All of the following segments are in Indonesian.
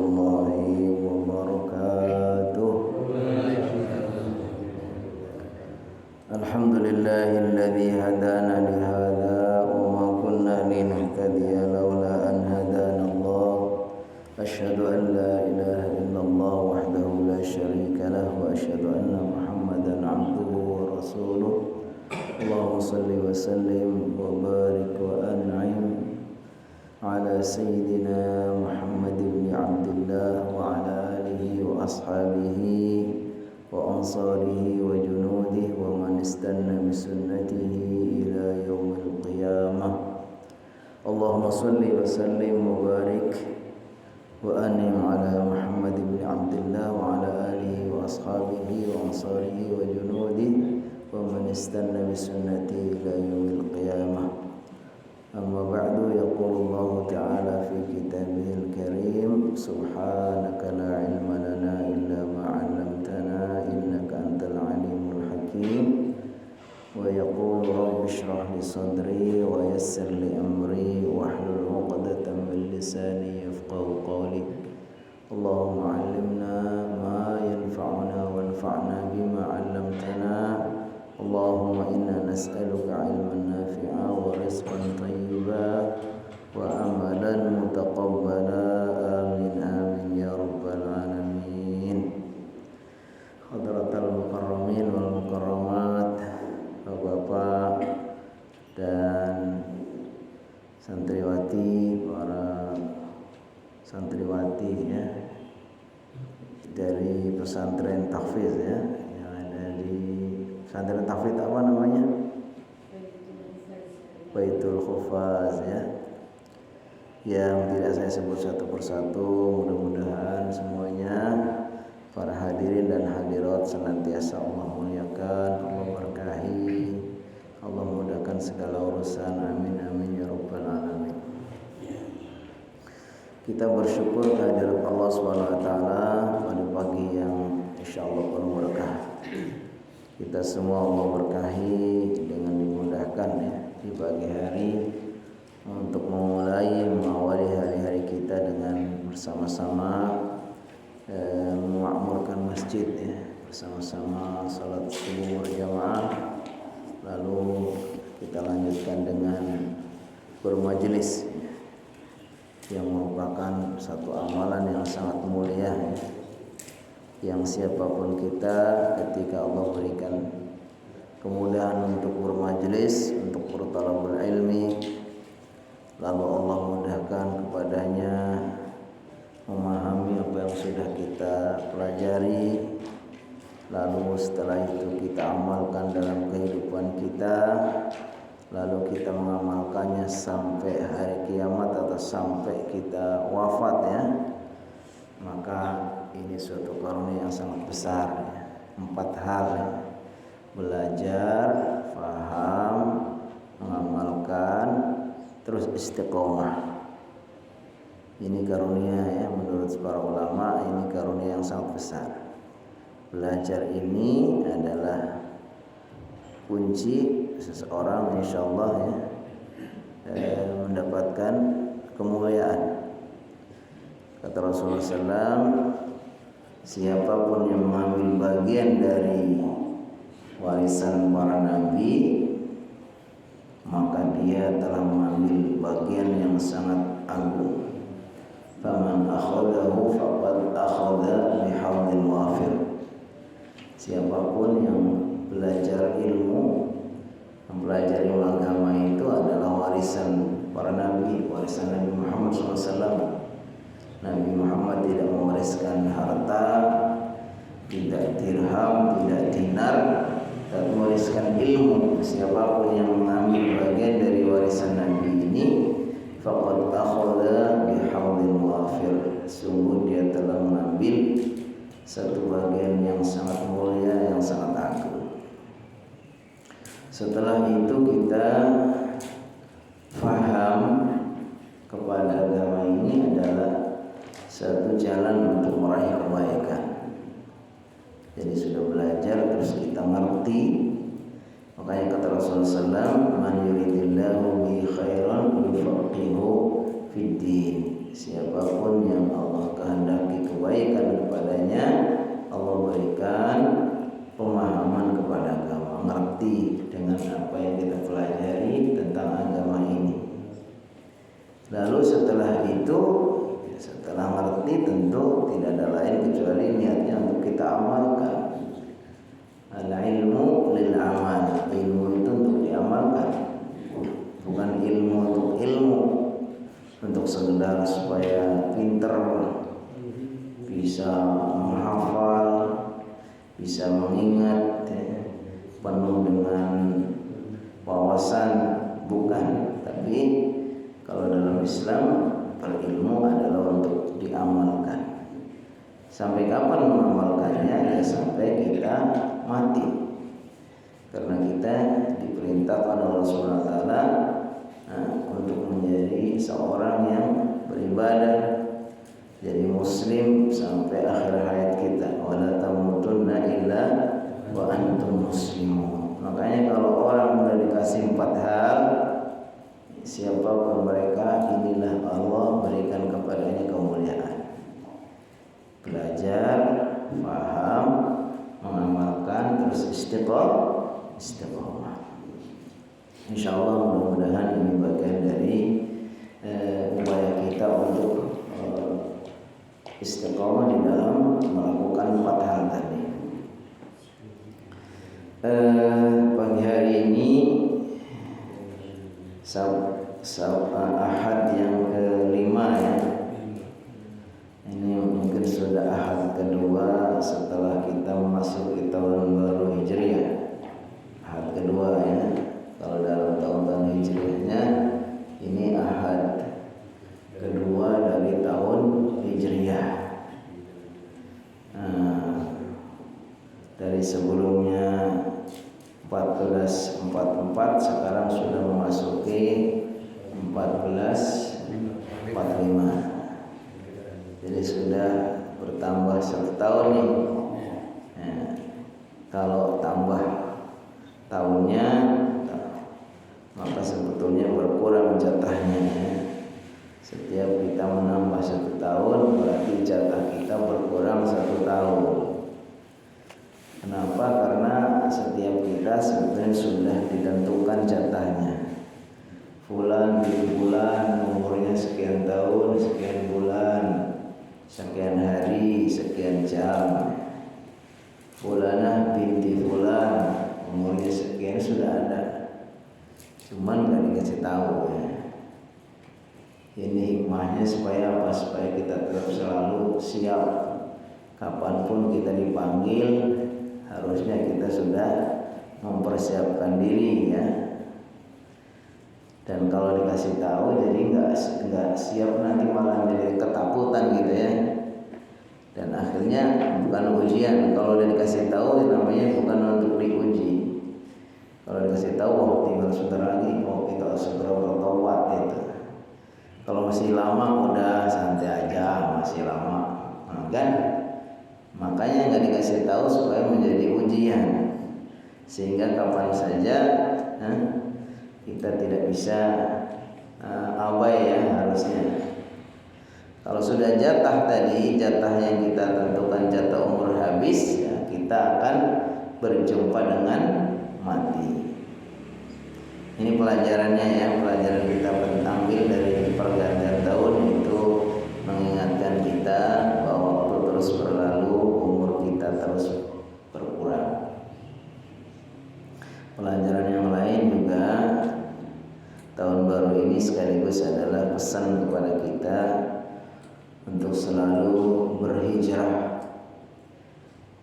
warahmatullahi wabarakatuh. Alhamdulillahilladzi hadana li hadza wa ma kunna linahtadiya laula an hadana Allah. Asyhadu an la ilaha illallah wahdahu la syarika lahu wa asyhadu anna Muhammadan abduhu wa rasuluh. Allahumma salli wa sallim wa barik wa an'im ala sayyidina Muhammad ibn Abdullah wa ala alihi wa ashabihi wa ansarihi wa junudihi wa man istanna bi sunnatihi ila yaumil qiyamah. Allahumma salli wa sallim wa barik wa an'im ala Muhammad ibn Abdullah wa ala alihi wa ashabihi wa ansarihi wa junudihi wa man istanna bi sunnati ila yaumil qiyamah. Amma ba'du, yaqulu Allah ta'ala fi kitabihil karim, subhanaka la ilma lana illa ma 'allamtana innaka antal alimul hakim. Wa yaqulu rabbi shrah li sadri wa yassir li amri wahlul 'uqdatam min lisani yafqahu qawli. Allahumma 'allimna ma yanfa'una wanfa'na bima 'allamtana. Allahumma inna nas'aluka 'ilman nafi'a wa rizqan thayyiba wa amalan mutaqabbala. Amin amin ya rabbal alamin. Hadratal mukarramin wal mukarramat, Bapak-bapak dan santriwati, para santriwati ya dari pesantren tahfiz ya, yang ada di pesantren tahfiz apa namanya? Baitul Hufaz ya, yang tidak saya sebut satu persatu. Mudah-mudahan semuanya para hadirin dan hadirat senantiasa Allah muliakan, Allah berkahi, Allah mudahkan segala urusan. Amin amin ya rabbal alamin. Kita bersyukur kehadirat Allah Subhanahu wa taala pada pagi yang insyaallah penuh berkah. Kita semua Allah berkahi dengan dimudahkan ya di pagi hari untuk memulai mengawali hari-hari kita dengan bersama-sama memakmurkan masjid ya, bersama-sama salat subuh berjamaah, lalu kita lanjutkan dengan bermajelis yang merupakan satu amalan yang sangat mulia ya, yang siapapun kita ketika Allah berikan kemudahan untuk bermajelis, untuk bertalabul ilmi, lalu Allah mudahkan kepadanya memahami apa yang sudah kita pelajari, lalu setelah itu kita amalkan dalam kehidupan kita, lalu kita mengamalkannya sampai hari kiamat atau sampai kita wafat ya, maka ini suatu karunia yang sangat besar ya. 4 hal ya: belajar, faham, mengamalkan, terus istiqomah. Ini karunia ya, menurut para ulama ini karunia yang sangat besar. Belajar ini adalah kunci seseorang insyaallah ya mendapatkan kemuliaan. Kata Rasulullah SAW, siapapun yang mengambil bagian dari warisan para nabi, maka dia telah mengambil bagian yang sangat agung. Faman akhadahu faqad akhadha bihadhin wafir. Siapapun yang belajar ilmu, mempelajari agama, itu adalah warisan para nabi, warisan Nabi Muhammad SAW. Nabi Muhammad tidak mewariskan harta, tidak dirham, tidak dinar, dan mewariskan ilmu. Siapapun yang mengambil bagian dari warisan Nabi ini, faqad akhadha bihadhin wafir. Sungguh dia telah mengambil satu bagian yang sangat mulia, yang sangat agung. Setelah itu kita faham kepada agama ini adalah satu jalan untuk meraih kebaikan. Jadi sudah belajar terus kita ngerti. Makanya kata Rasulullah SAW, man yuridillahu bi khairan yufaqihu fid din. Siapapun yang Allah kehendaki mati tentu tidak ada lain kecuali niatnya untuk kita amalkan. Al-ilmu lil amal, ilmu itu untuk diamalkan, bukan ilmu untuk ilmu, untuk sekedar supaya pinter, bisa menghafal, bisa mengingat, penuh dengan wawasan, bukan. Tapi kalau dalam Islam, berilmu adalah untuk diamalkan. Sampai kapan mengamalkannya? Ya sampai kita mati. Karena kita diperintahkan Allah Subhanahu wa taala untuk menjadi seorang yang beribadah, jadi muslim sampai akhir hayat kita. Wala tamutunna illa wa antum muslimun. Makanya kalau orang sudah dikasih 4 hal, siapapun mereka, inilah Allah berikan kepadanya kemuliaan. Belajar, paham, mengamalkan, terus istiqomah. Insyaallah mudah-mudahan ini bagian dari upaya kita untuk istiqomah di dalam melakukan 4 hal tadi. Pagi hari ini Ahad yang kelima ya. Ini mungkin sudah Ahad kedua setelah kita memasuki tahun baru Hijriah. Ahad kedua ya. Kalau dalam tahun-tahun Hijriahnya ini Ahad kedua dari tahun Hijriah. Dari sebelumnya 1444, sekarang sudah memasuki 1445. Jadi sudah bertambah 1 tahun nih. Kalau tambah tahunnya, maka sebetulnya berkurang jatahnya. Setiap kita menambah 1 tahun, berarti jatah kita berkurang 1 tahun. Kenapa? Karena setiap kita sebetulnya sudah ditentukan jatahnya. Fulan bin bulan umurnya sekian tahun, sekian bulan, sekian hari, sekian jam. Fulanah binti fulan umurnya sekian, sudah ada. Cuman gak dikasih tahu ya. Ini hikmahnya supaya apa? Supaya kita tetap selalu siap. Kapanpun kita dipanggil, harusnya kita sudah mempersiapkan diri ya. Dan kalau dikasih tahu, jadi nggak siap, nanti malah jadi ketakutan gitu ya. Dan akhirnya bukan ujian. Kalau udah dikasih tahu, namanya bukan untuk diuji. Kalau dikasih tahu, oh tinggal sebentar lagi, oh kita segera bertobat gitu. Kalau masih lama, udah santai aja, masih lama, kan? Makanya nggak dikasih tahu supaya menjadi ujian, sehingga kapan saja kita tidak bisa abai ya harusnya. Kalau sudah jatah tadi, jatah yang kita tentukan jatah umur habis, ya, kita akan berjumpa dengan mati. Ini pelajarannya ya, pelajaran kita ambil dari pergantian tahun itu mengingatkan kita bahwa waktu terus berlalu, umur kita terus berkurang. Pelajaran yang lain juga, tahun baru ini sekaligus adalah pesan kepada kita untuk selalu berhijrah.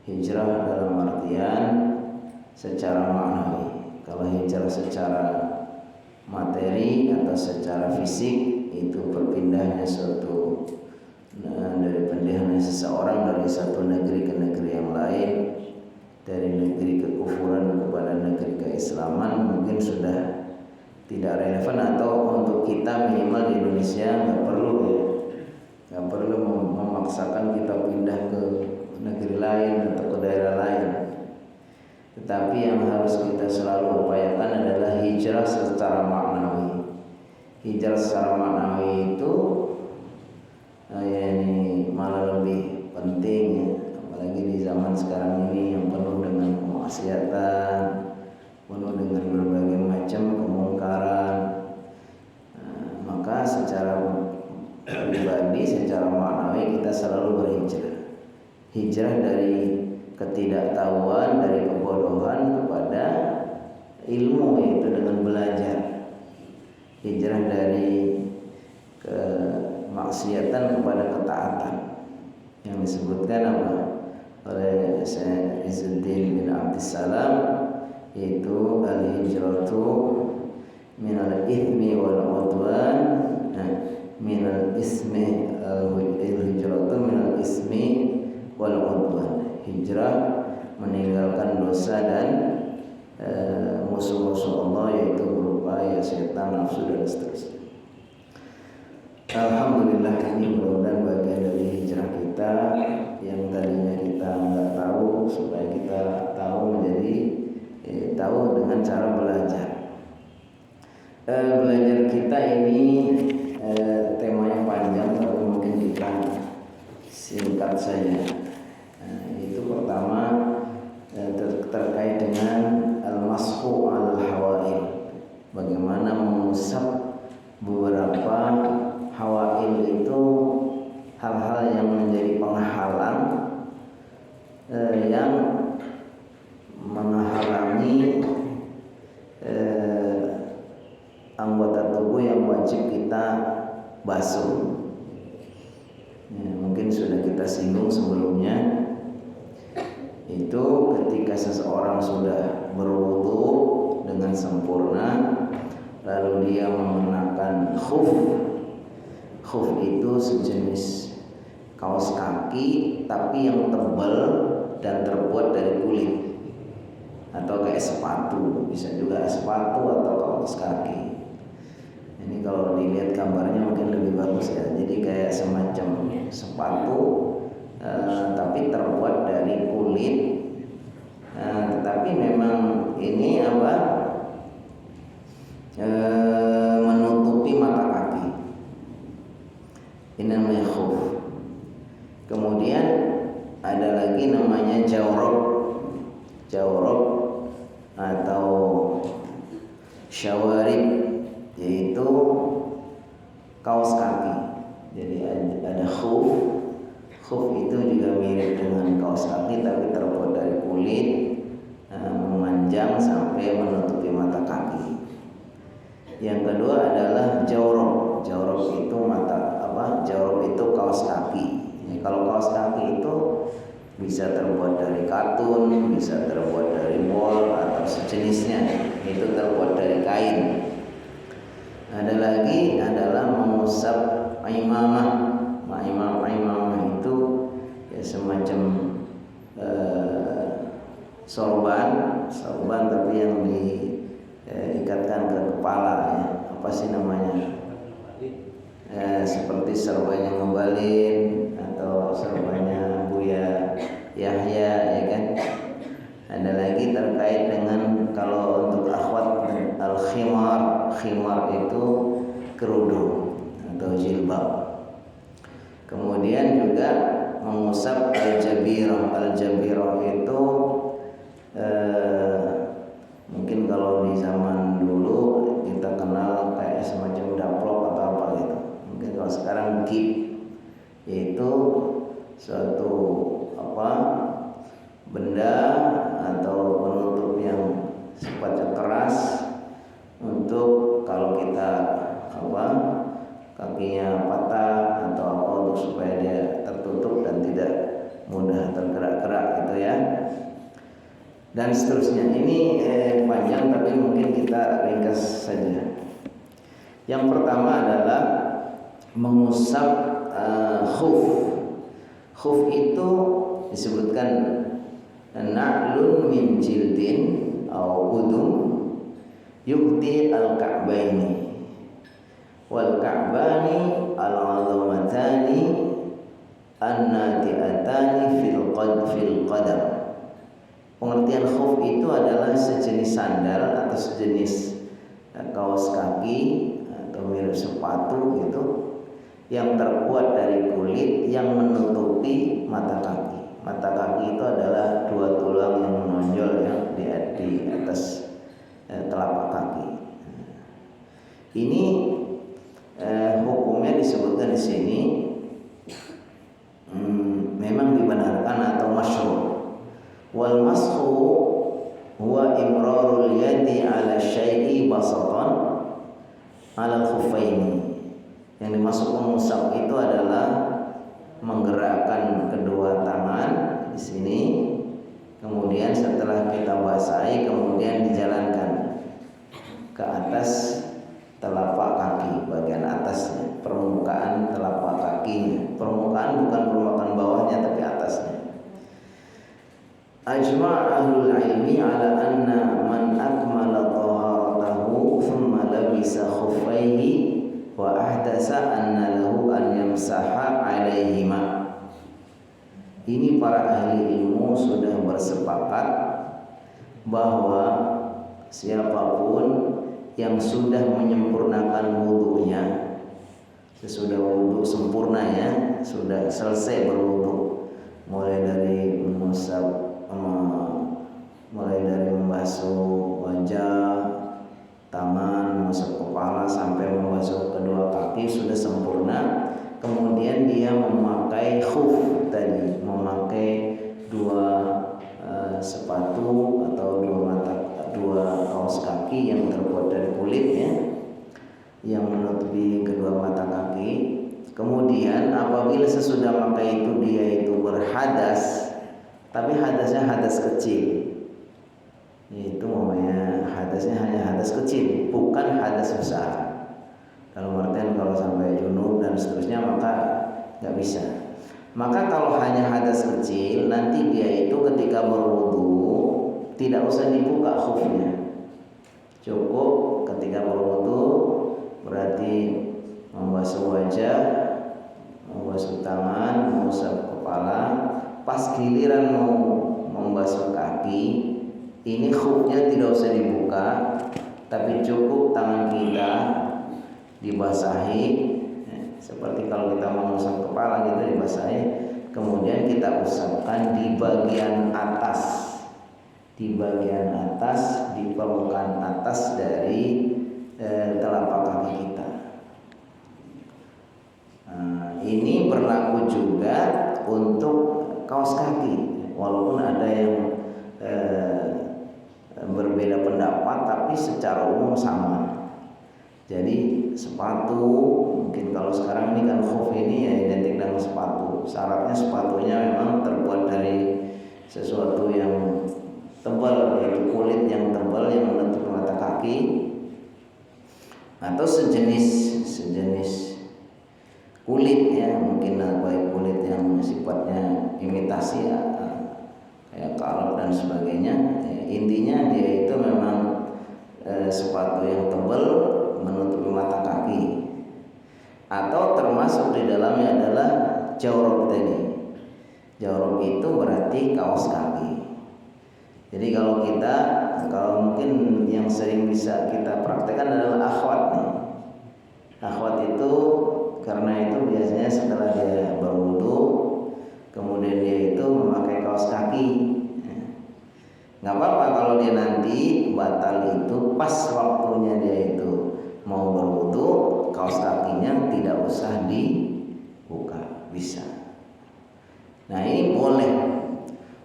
Hijrah dalam artian secara maknawi. Kalau hijrah secara materi atau secara fisik, itu berpindahnya suatu dari pindahan seseorang dari satu negeri ke negeri yang lain, dari negeri kekufuran kepada negeri keislaman, mungkin sudah tidak relevan, atau untuk kita minimal di Indonesia nggak perlu memaksakan kita pindah ke negeri lain atau ke daerah lain. Tetapi yang harus kita selalu upayakan adalah hijrah secara maknawi. Hijrah secara maknawi itu ini malah lebih penting ya, apalagi di zaman sekarang ini yang penuh dengan kemaksiatan, penuh dengan berbagai macam kemungkaran. Maka secara pribadi, secara maknawi kita Hijrah dari ketidaktahuan, dari kebodohan kepada ilmu, yaitu dengan belajar. Hijrah dari kemaksiatan kepada ketaatan, yang disebutkan apa oleh Syekh Izzuddin bin Abdissalam, yaitu al-hijratu minal ithmi wal udwan, minal ismi al-hijratu minal ismi wal udwan. Hijrah meninggalkan dosa dan musuh-musuh Allah, yaitu berupa ya setan, nafsu dan seterusnya. Alhamdulillah, ini mudah-mudahan bagian dari hijrah kita yang tadinya kita nggak tahu, supaya kita tahu menjadi tahu dengan cara belajar. Belajar kita ini temanya panjang, tapi mungkin kita singkat saja. Itu pertama terkait dengan al-mashu al-hawail, bagaimana mengusap beberapa hawail, itu hal-hal yang menjadi penghalang, yang menghalangi anggota tubuh yang wajib kita basuh. Mungkin sudah kita singgung sebelumnya, itu ketika seseorang sudah berwudu dengan sempurna, lalu dia mengenakan khuf. Khuf itu sejenis kaos kaki, tapi yang tebal dan terbuat dari kulit, atau kayak sepatu, bisa juga sepatu atau kaos kaki. Ini kalau dilihat gambarnya mungkin lebih bagus ya. Jadi kayak semacam sepatu, tapi terbuat dari kulit. Tetapi memang ini apa? Menutupi mata kaki. Ini namanya khuf. Kemudian ada lagi namanya jawrab. Jawrab atau syawarib, yaitu kaos kaki. Jadi ada khuf. Khuf itu juga mirip dengan kaos kaki, tapi terbuat dari kulit, memanjang sampai menutupi mata kaki. Yang kedua adalah jawrab. Jawrab itu jawrab itu kaos kaki. Kalau kaos kaki itu bisa terbuat dari katun, bisa terbuat dari wol atau sejenisnya, itu terbuat dari kain. Ada lagi adalah mengusap imamah. Imamah itu ya semacam sorban tapi yang diikatkan ke kepala ya. Apa sih namanya? Seperti sorbannya Ngebalin atau sorbannya Buya Yahya, ya kan? Ada lagi terkait dengan kalau untuk akhwat al-khimar. Khimar itu kerudung atau jilbab. Kemudian juga mengusap al-jabirah. Al-jabirah itu mungkin kalau di zaman dulu kita kenal kayak semacam daplok atau apa gitu. Mungkin kalau sekarang gip, yaitu suatu benda atau penutup yang sifatnya keras, untuk kalau kita kakinya patah atau apa, untuk supaya dia tertutup dan tidak mudah tergerak-gerak gitu ya, dan seterusnya. Ini panjang tapi mungkin kita ringkas saja. Yang pertama adalah mengusap khuf. Khuf itu disebutkan na'lun min jildin au udum yukti al-ka'baini wal ka'bani al-'azamatani an-nati'atani fil qadam. Pengertian khuf itu adalah sejenis sandal atau sejenis kaos kaki atau mirip sepatu gitu, yang terbuat dari kulit yang menutupi mata kaki. Mata kaki itu adalah dua tulang yang menonjol ya di atas telapak kaki. Ini hukumnya disebutkan di sini memang dibenarkan basaton 'alal khuffaini. Yang dimaksud mengusap itu adalah menggerakkan kedua tangan di sini, kemudian setelah kita basahi kemudian dijalankan ke atas telapak kaki, bagian atasnya, permukaan telapak kakinya. Permukaan bukan permukaan bawahnya tapi atasnya. Ajma' ahlul ilmi ala anna man akmala taharatahu thumma labisa khuffaihi wa ahdasa anna lahu an yamsaha alaihima. Ini para ahli ilmu sudah bersepakat bahwa siapapun yang sudah menyempurnakan wudunya, sesudah wudu sempurna ya, sudah selesai berwudu, mulai dari mulai dari membasuh wajah, tangan, membasuh kepala sampai membasuh kedua kaki sudah sempurna. Kemudian dia memakai khuf tadi, memakai dua sepatu atau dua kaos kaki yang terbuat dari kulit ya, yang menutupi kedua mata kaki. Kemudian apabila sesudah memakai itu dia itu berhadas, tapi hadasnya hadas kecil, itu namanya hadasnya hanya hadas kecil, bukan hadas besar. Dalam artian kalau sampai junub dan seterusnya maka nggak bisa. Maka kalau hanya hadas kecil, nanti dia itu ketika berwudu tidak usah dibuka khufnya. Cukup ketika berwudu berarti membasuh wajah, membasuh tangan, mengusap kepala. Pas giliran mau membasuh kaki, ini khufnya tidak usah dibuka, tapi cukup tangan kita dibasahi, seperti kalau kita mengusap kepala gitu dibasahi, kemudian kita usapkan di bagian atas, di permukaan atas dari telapak kaki kita. Ini berlaku juga untuk kaos kaki, walaupun ada yang berbeda pendapat, tapi secara umum sama. Jadi sepatu, mungkin kalau sekarang ini kan khuf ini ya identik dengan sepatu. Syaratnya sepatunya memang terbuat dari sesuatu yang tebal, yaitu kulit yang tebal yang menutup mata kaki, atau sejenis kulit ya, mungkin baik kulit yang sifatnya imitasi ya, kayak kaleb dan sebagainya. Intinya dia itu memang sepatu yang tebal menutupi mata kaki, atau termasuk di dalamnya adalah jawrab tadi. Jawrab itu berarti kaos kaki. Jadi kalau mungkin yang sering bisa kita praktekkan adalah akhwat nih. Akhwat itu karena itu biasanya setelah dia berwudu kemudian dia itu memakai kaos kaki. Nggak apa-apa kalau dia nanti batal itu pas waktunya dia itu mau berwudu, kaos kakinya tidak usah dibuka, bisa. Nah ini boleh.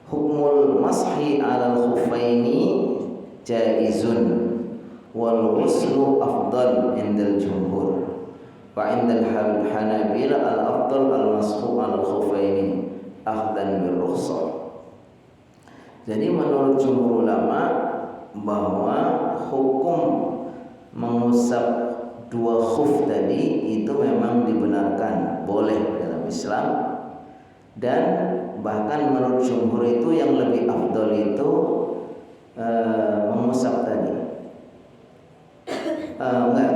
Hukmul mashi 'alal khuffaini jaizun wal ghuslu afdal indal jumhur wa indal hanabila al afdal al mashu 'alal khuffaini akhdan bir rukhsah. Jadi menurut jumhur ulama bahwa hukum mengusap dua khuf tadi itu memang dibenarkan, boleh dalam Islam, dan bahkan menurut jumhur itu yang lebih afdal itu mengusap tadi.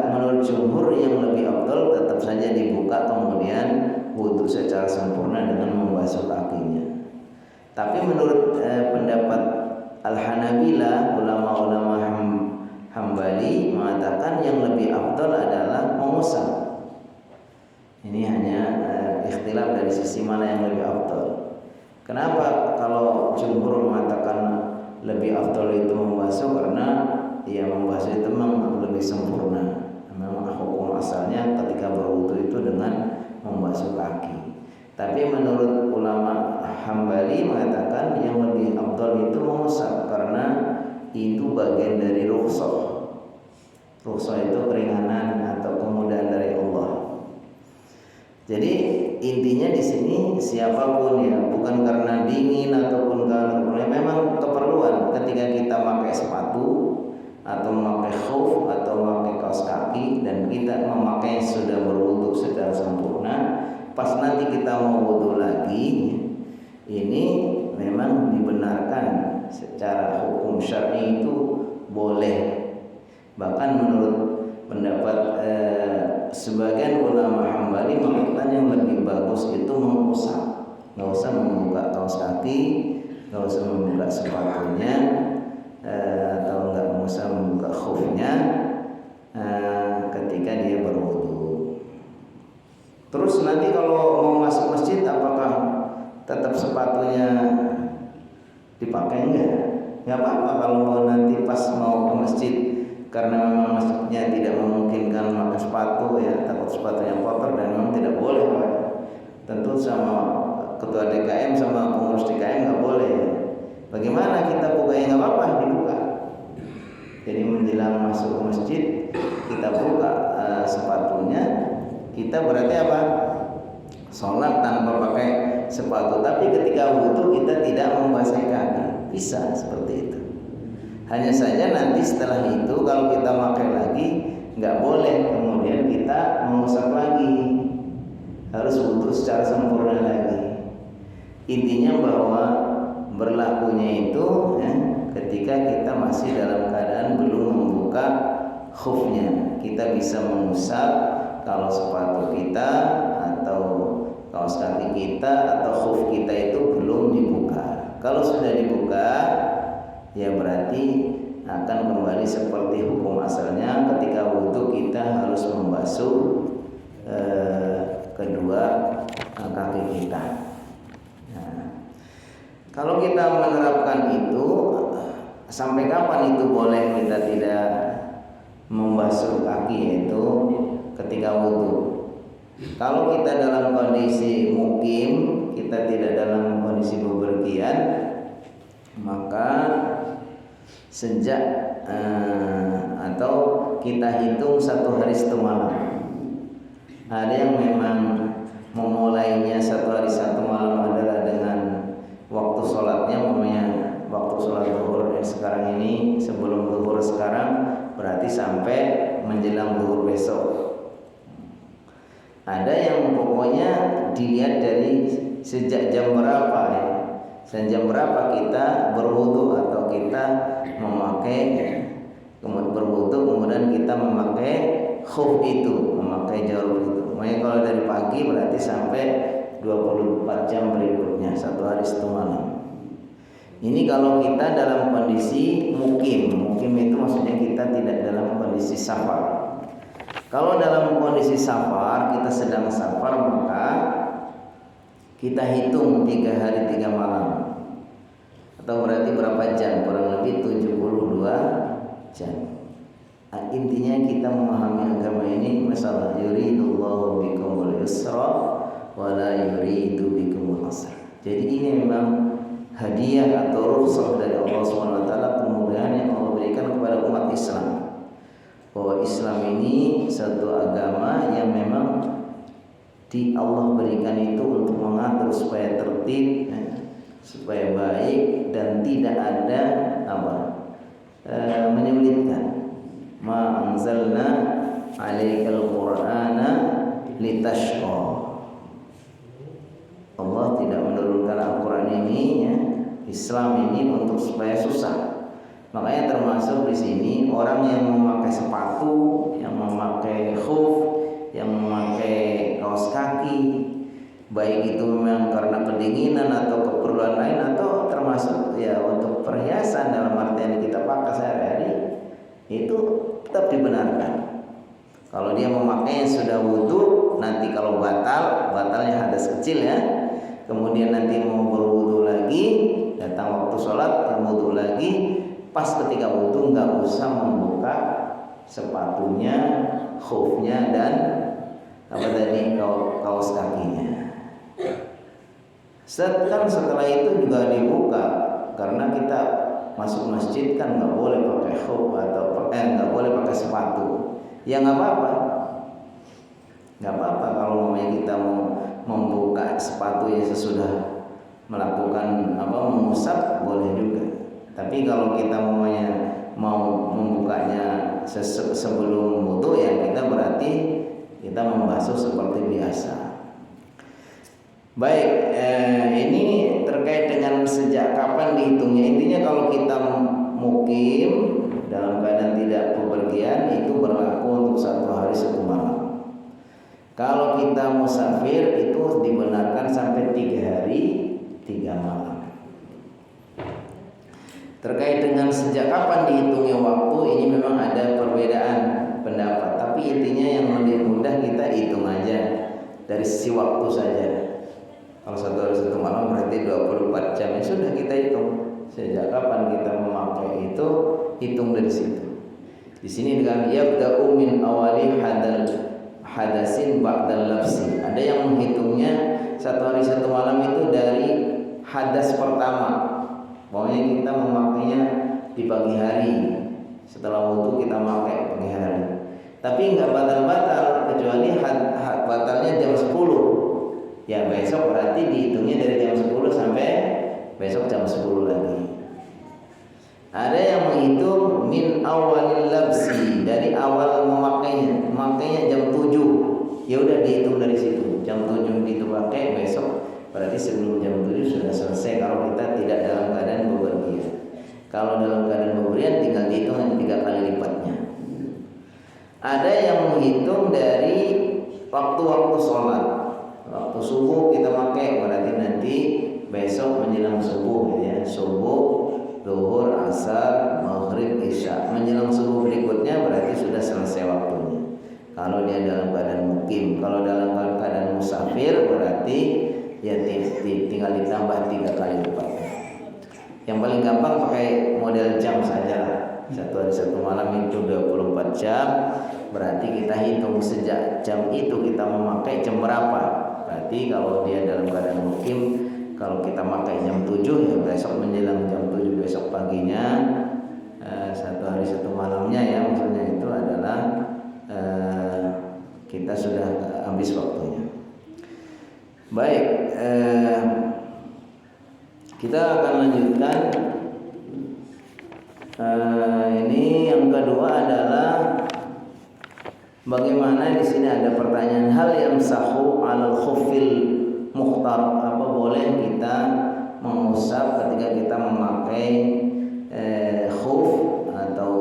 Menurut jumhur yang lebih afdal tetap saja dibuka kemudian wudu secara sempurna dengan membasuh kakinya. Tapi menurut pendapat Al-Hanabilah, ulama-ulama Hambali mengatakan yang lebih afdal adalah mengusap. Ini hanya ikhtilaf dari sisi mana yang lebih afdal. Kenapa kalau jumhur mengatakan lebih afdal itu membasuh? Karena ya membasuh itu memang lebih sempurna. Memang hukum asalnya ketika berwudu itu dengan membasuh kaki. Tapi menurut ulama Hambali mengatakan yang lebih afdal itu mengusap, karena itu bagian dari rukhsah. Rukhsah itu keringanan atau kemudahan dari Allah. Jadi intinya di sini siapapun ya, bukan karena dingin ataupun karena memang keperluan ketika kita pakai sepatu atau memakai khuf atau memakai kaos kaki dan kita memakai sudah berwudu secara sempurna, pas nanti kita mau wudu lagi, ini memang dibenarkan secara hukum syar'i itu boleh. Bahkan menurut pendapat sebagian ulama Hambali mengatakan yang lebih bagus itu mengusap, nggak usah membuka kaos kaki, nggak usah membuka sepatunya, atau nggak usah membuka khufnya ketika dia berwudu. Terus nanti kalau mau masuk masjid, apakah tetap sepatunya dipakai? Nggak apa-apa kalau mau nanti pas mau ke masjid karena memang masjidnya tidak memungkinkan pakai sepatu ya, takut sepatunya kotor dan memang tidak boleh Pak. Tentu sama ketua DKM sama pengurus DKM nggak boleh. Bagaimana kita buka? Ya nggak apa-apa dibuka. Jadi menjelang masuk ke masjid kita buka sepatunya, kita berarti apa? Sholat tanpa pakai sepatu. Tapi ketika wudu kita tidak membasahi kaki, bisa seperti itu. Hanya saja nanti setelah itu kalau kita pakai lagi nggak boleh kemudian kita mengusap lagi, harus wudu secara sempurna lagi. Intinya bahwa berlakunya itu ketika kita masih dalam keadaan belum membuka khufnya, kita bisa mengusap kalau sepatu kita atau kaos kaki kita atau khuf kita itu belum dibuka. Kalau sudah dibuka, ya berarti akan kembali seperti hukum asalnya. Ketika wudu kita harus membasuh kedua kaki kita. Nah, kalau kita menerapkan itu, sampai kapan itu boleh kita tidak membasuh kaki, yaitu ketika wudu. Kalau kita dalam kondisi mukim, kita tidak dalam kondisi bepergian, maka sejak atau kita hitung 1 hari 1 malam. Ada yang memang memulainya 1 hari 1 malam adalah dengan waktu sholatnya, namanya waktu sholat zuhur sekarang ini, sebelum zuhur sekarang berarti sampai menjelang zuhur besok. Ada yang pokoknya dilihat dari sejak jam berapa ya, jam berapa kita berwudu atau kita memakai berwudu kemudian kita memakai khuf itu, memakai jarum itu. Makanya kalau dari pagi berarti sampai 24 jam berikutnya, 1 hari 1 malam. Ini kalau kita dalam kondisi mukim. Mukim itu maksudnya kita tidak dalam kondisi safar. Kalau dalam kondisi safar, kita sedang safar, maka kita hitung 3 hari 3 malam, atau berarti berapa jam? Kurang lebih 72 jam. Nah, intinya kita memahami agama ini masalah yuridullahu bikumul yusra wa la yuridu bikumul usra. Jadi ini memang hadiah atau rukhsah dari Allah SWT, kemudahan yang Allah berikan kepada umat Islam, bahwa Islam ini satu agama yang memang Allah berikan itu untuk mengatur supaya tertib, supaya baik dan tidak ada menyulitkan. Ma anzalna 'alaikal qur'ana litashqa. Allah tidak menurunkan Al-Qur'an ini ya, Islam ini untuk supaya susah. Makanya termasuk di sini orang yang memakai sepatu, yang memakai khuf, yang memakai kaos kaki, baik itu memang karena kedinginan atau keperluan lain, atau termasuk ya untuk perhiasan dalam artian kita pakai sehari-hari, itu tetap dibenarkan. Kalau dia memakai yang sudah wudu, nanti kalau batalnya hadas kecil ya, kemudian nanti mau berwudu lagi, datang waktu sholat yang wudu lagi, pas ketika wudu nggak usah membuka sepatunya, khufnya dan kaos kakinya. Setelah itu juga dibuka, karena kita masuk masjid kan nggak boleh pakai khuf atau nggak boleh pakai sepatu. Ya nggak apa-apa, nggak apa-apa kalau namanya kita mau membuka sepatu ya sesudah melakukan mengusap boleh juga. Tapi kalau kita mau membukanya sebelum wudu ya kita berarti kita membasuh seperti biasa. Baik, ini terkait dengan sejak kapan dihitungnya. Intinya kalau kita mukim dalam keadaan tidak bepergian itu berlaku untuk 1 hari 1 malam. Kalau kita musafir itu dibenarkan sampai 3 hari 3 malam. Terkait dengan sejak kapan dihitungnya waktu, ini memang ada perbedaan pendapat. Tapi intinya yang lebih mudah kita hitung aja dari sisi waktu saja. Kalau 1 hari 1 malam berarti 24 jam, ya sudah kita hitung. Sejak kapan kita memakai itu, hitung dari situ. Di sini dengan yabda'u min awali hadasin ba'dal labsi. Ada yang menghitungnya 1 hari 1 malam itu dari hadas pertama. Pokoknya kita memakainya di pagi hari, setelah wudu kita pakai pagi hari. Tapi nggak batal-batal kecuali batalnya jam 10. Ya besok berarti dihitungnya dari jam 10 sampai besok jam 10 lagi. Ada yang menghitung min awalil labsi, dari awal memakainya jam 7. Ya udah dihitung dari situ. Jam 7 itu pakai, besok berarti sebelum jam 7 sudah selesai kalau kita tidak dalam keadaan bepergian. Kalau dalam keadaan bepergian tinggal dihitung 3 kali lipatnya. Ada yang menghitung dari waktu-waktu sholat. Waktu subuh kita pakai berarti nanti besok menjelang subuh ya. Subuh, zuhur, asar, maghrib, isya. Menjelang subuh berikutnya berarti sudah selesai waktunya. Kalau dia dalam keadaan mukim, kalau dalam keadaan musafir berarti ya tinggal ditambah 3 kali lipatnya. Yang paling gampang pakai model jam saja lah. 1 hari 1 malam itu 24 jam. Berarti kita hitung sejak jam itu kita memakai jam berapa. Berarti kalau dia dalam keadaan mukim, kalau kita pakai jam 7 ya besok menjelang jam 7 besok paginya 1 hari 1 malamnya ya, maksudnya itu adalah kita sudah habis waktunya. Baik, kita akan lanjutkan. Ini yang kedua adalah bagaimana di sini ada pertanyaan hal yang sahu alal khufil mukhtar, apa boleh kita mengusap ketika kita memakai khuf atau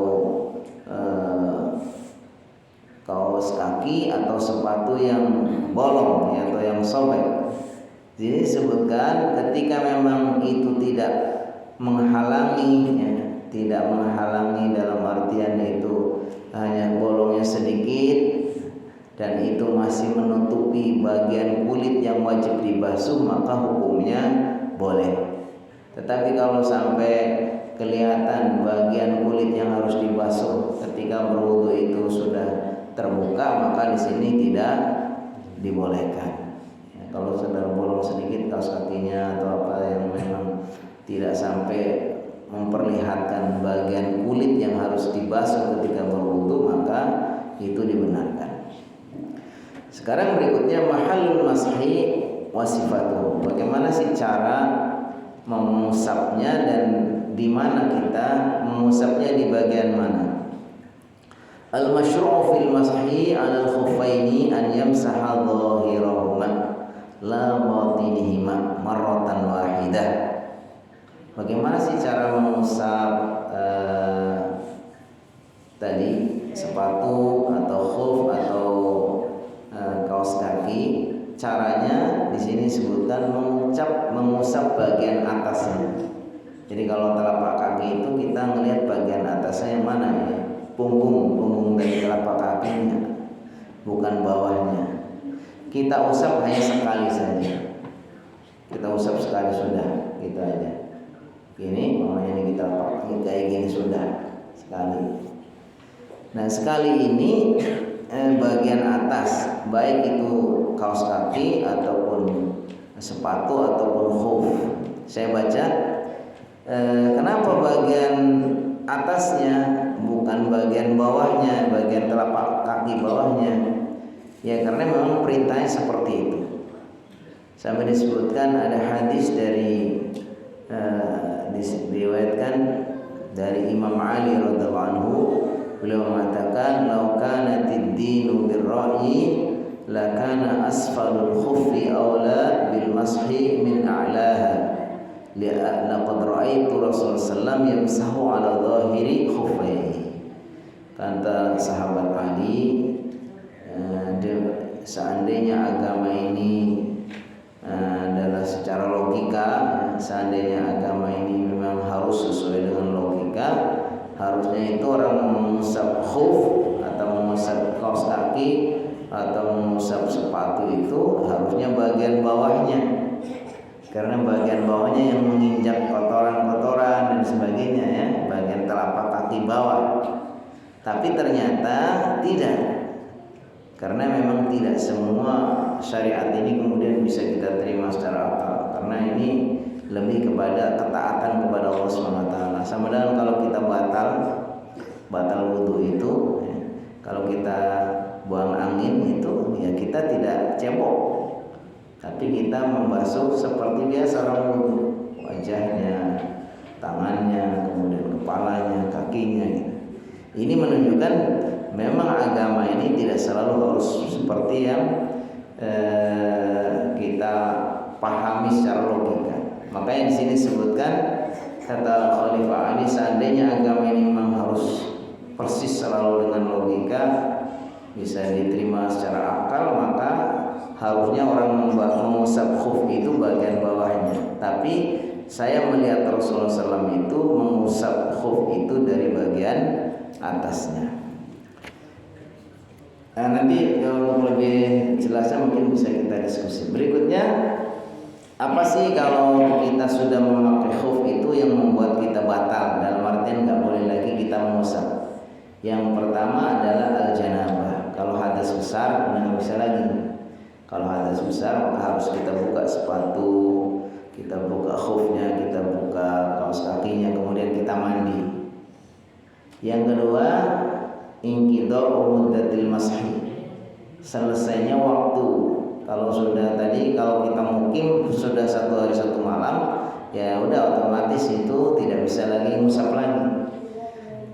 kaos kaki atau sepatu yang bolong ya, atau yang sobek. Jadi disebutkan ketika memang itu tidak menghalangi ya, tidak menghalangi dalam artian itu hanya bolongnya sedikit dan itu masih menutupi bagian kulit yang wajib dibasuh, maka hukumnya boleh. Tetapi kalau sampai kelihatan bagian kulit yang harus dibasuh ketika berwudu itu sudah terbuka, maka di sini tidak dibolehkan. Ya, kalau sedang bolong sedikit kaos kakinya atau apa yang memang tidak sampai memperlihatkan bagian kulit yang harus dibasuh ketika berwudu, maka itu dibenarkan. Sekarang berikutnya mahallul mashi wa sifatuhu. Bagaimana sih cara mengusapnya dan di mana kita mengusapnya, di bagian mana? Al-masyru'u fil mashi 'alal khuffaini an yamsaha dhahirahuma la batinihima marratan wahidah. Bagaimana sih cara mengusap tadi sepatu atau khuf atau kaos kaki? Caranya di sini sebutkan mengusap bagian atasnya. Jadi kalau telapak kaki itu kita melihat bagian atasnya yang mana ya? Punggung dari telapak kakinya, bukan bawahnya. Kita usap hanya sekali saja. Kita usap sekali sudah, gitu aja. Ini namanya ini kita pakai kayak gini sudah sekali. Nah sekali ini bagian atas, baik itu kaos kaki ataupun sepatu ataupun khuf. Saya baca Kenapa bagian atasnya bukan bagian bawahnya, bagian telapak kaki bawahnya? Ya karena memang perintahnya seperti itu. Sampai disebutkan ada hadis dari diriwayatkan dari Imam Ali radhiyallahu anhu, beliau mengatakan law kanatid dinu birra'yi lakana asfalul khuffi awla bil mashi min a'laha laqad ra'aitu Rasulullah sallam yamsahu ala dhahiri khuffaihi. Kata sahabat Ali, seandainya agama ini adalah secara logika, seandainya agama ini memang harus sesuai dengan logika, harusnya itu orang mengusap khuf atau mengusap kaos kaki atau mengusap sepatu itu harusnya bagian bawahnya, karena bagian bawahnya yang menginjak kotoran-kotoran dan sebagainya, ya, bagian telapak kaki bawah. Tapi ternyata tidak, karena memang tidak semua syariat ini kemudian bisa kita terima secara akal, karena ini lebih kepada ketaatan kepada Allah SWT. Sama dengan kalau kita batal wudhu itu, ya, kalau kita buang angin itu, ya kita tidak cebok, tapi kita membasuh seperti biasa orang wudhu, wajahnya, tangannya, kemudian kepalanya, kakinya, gitu. Ini menunjukkan memang agama ini tidak selalu harus seperti yang kita pahami secara logika. Makanya di sini disebutkan kata Khalifah Ali, seandainya agama ini memang harus persis selalu dengan logika, bisa diterima secara akal, maka harusnya orang mengusap khuf itu bagian bawahnya. Tapi saya melihat Rasulullah SAW itu mengusap khuf itu dari bagian atasnya. Nah, nanti untuk lebih jelasnya mungkin bisa kita diskusi. Berikutnya, apa sih kalau kita sudah memakai khuf itu yang membuat kita batal? Dalam artian nggak boleh lagi kita mengusap. Yang pertama adalah al-janabah. Kalau hadas besar, nggak bisa lagi. Kalau hadas besar maka harus kita buka sepatu, kita buka khufnya, kita buka kaos kakinya, kemudian kita mandi. Yang kedua, inqidha'u muddatil mashi, selesainya waktu. Kalau sudah tadi, kalau kita mukim sudah 1 hari 1 malam, ya udah otomatis itu tidak bisa lagi ngusap lagi.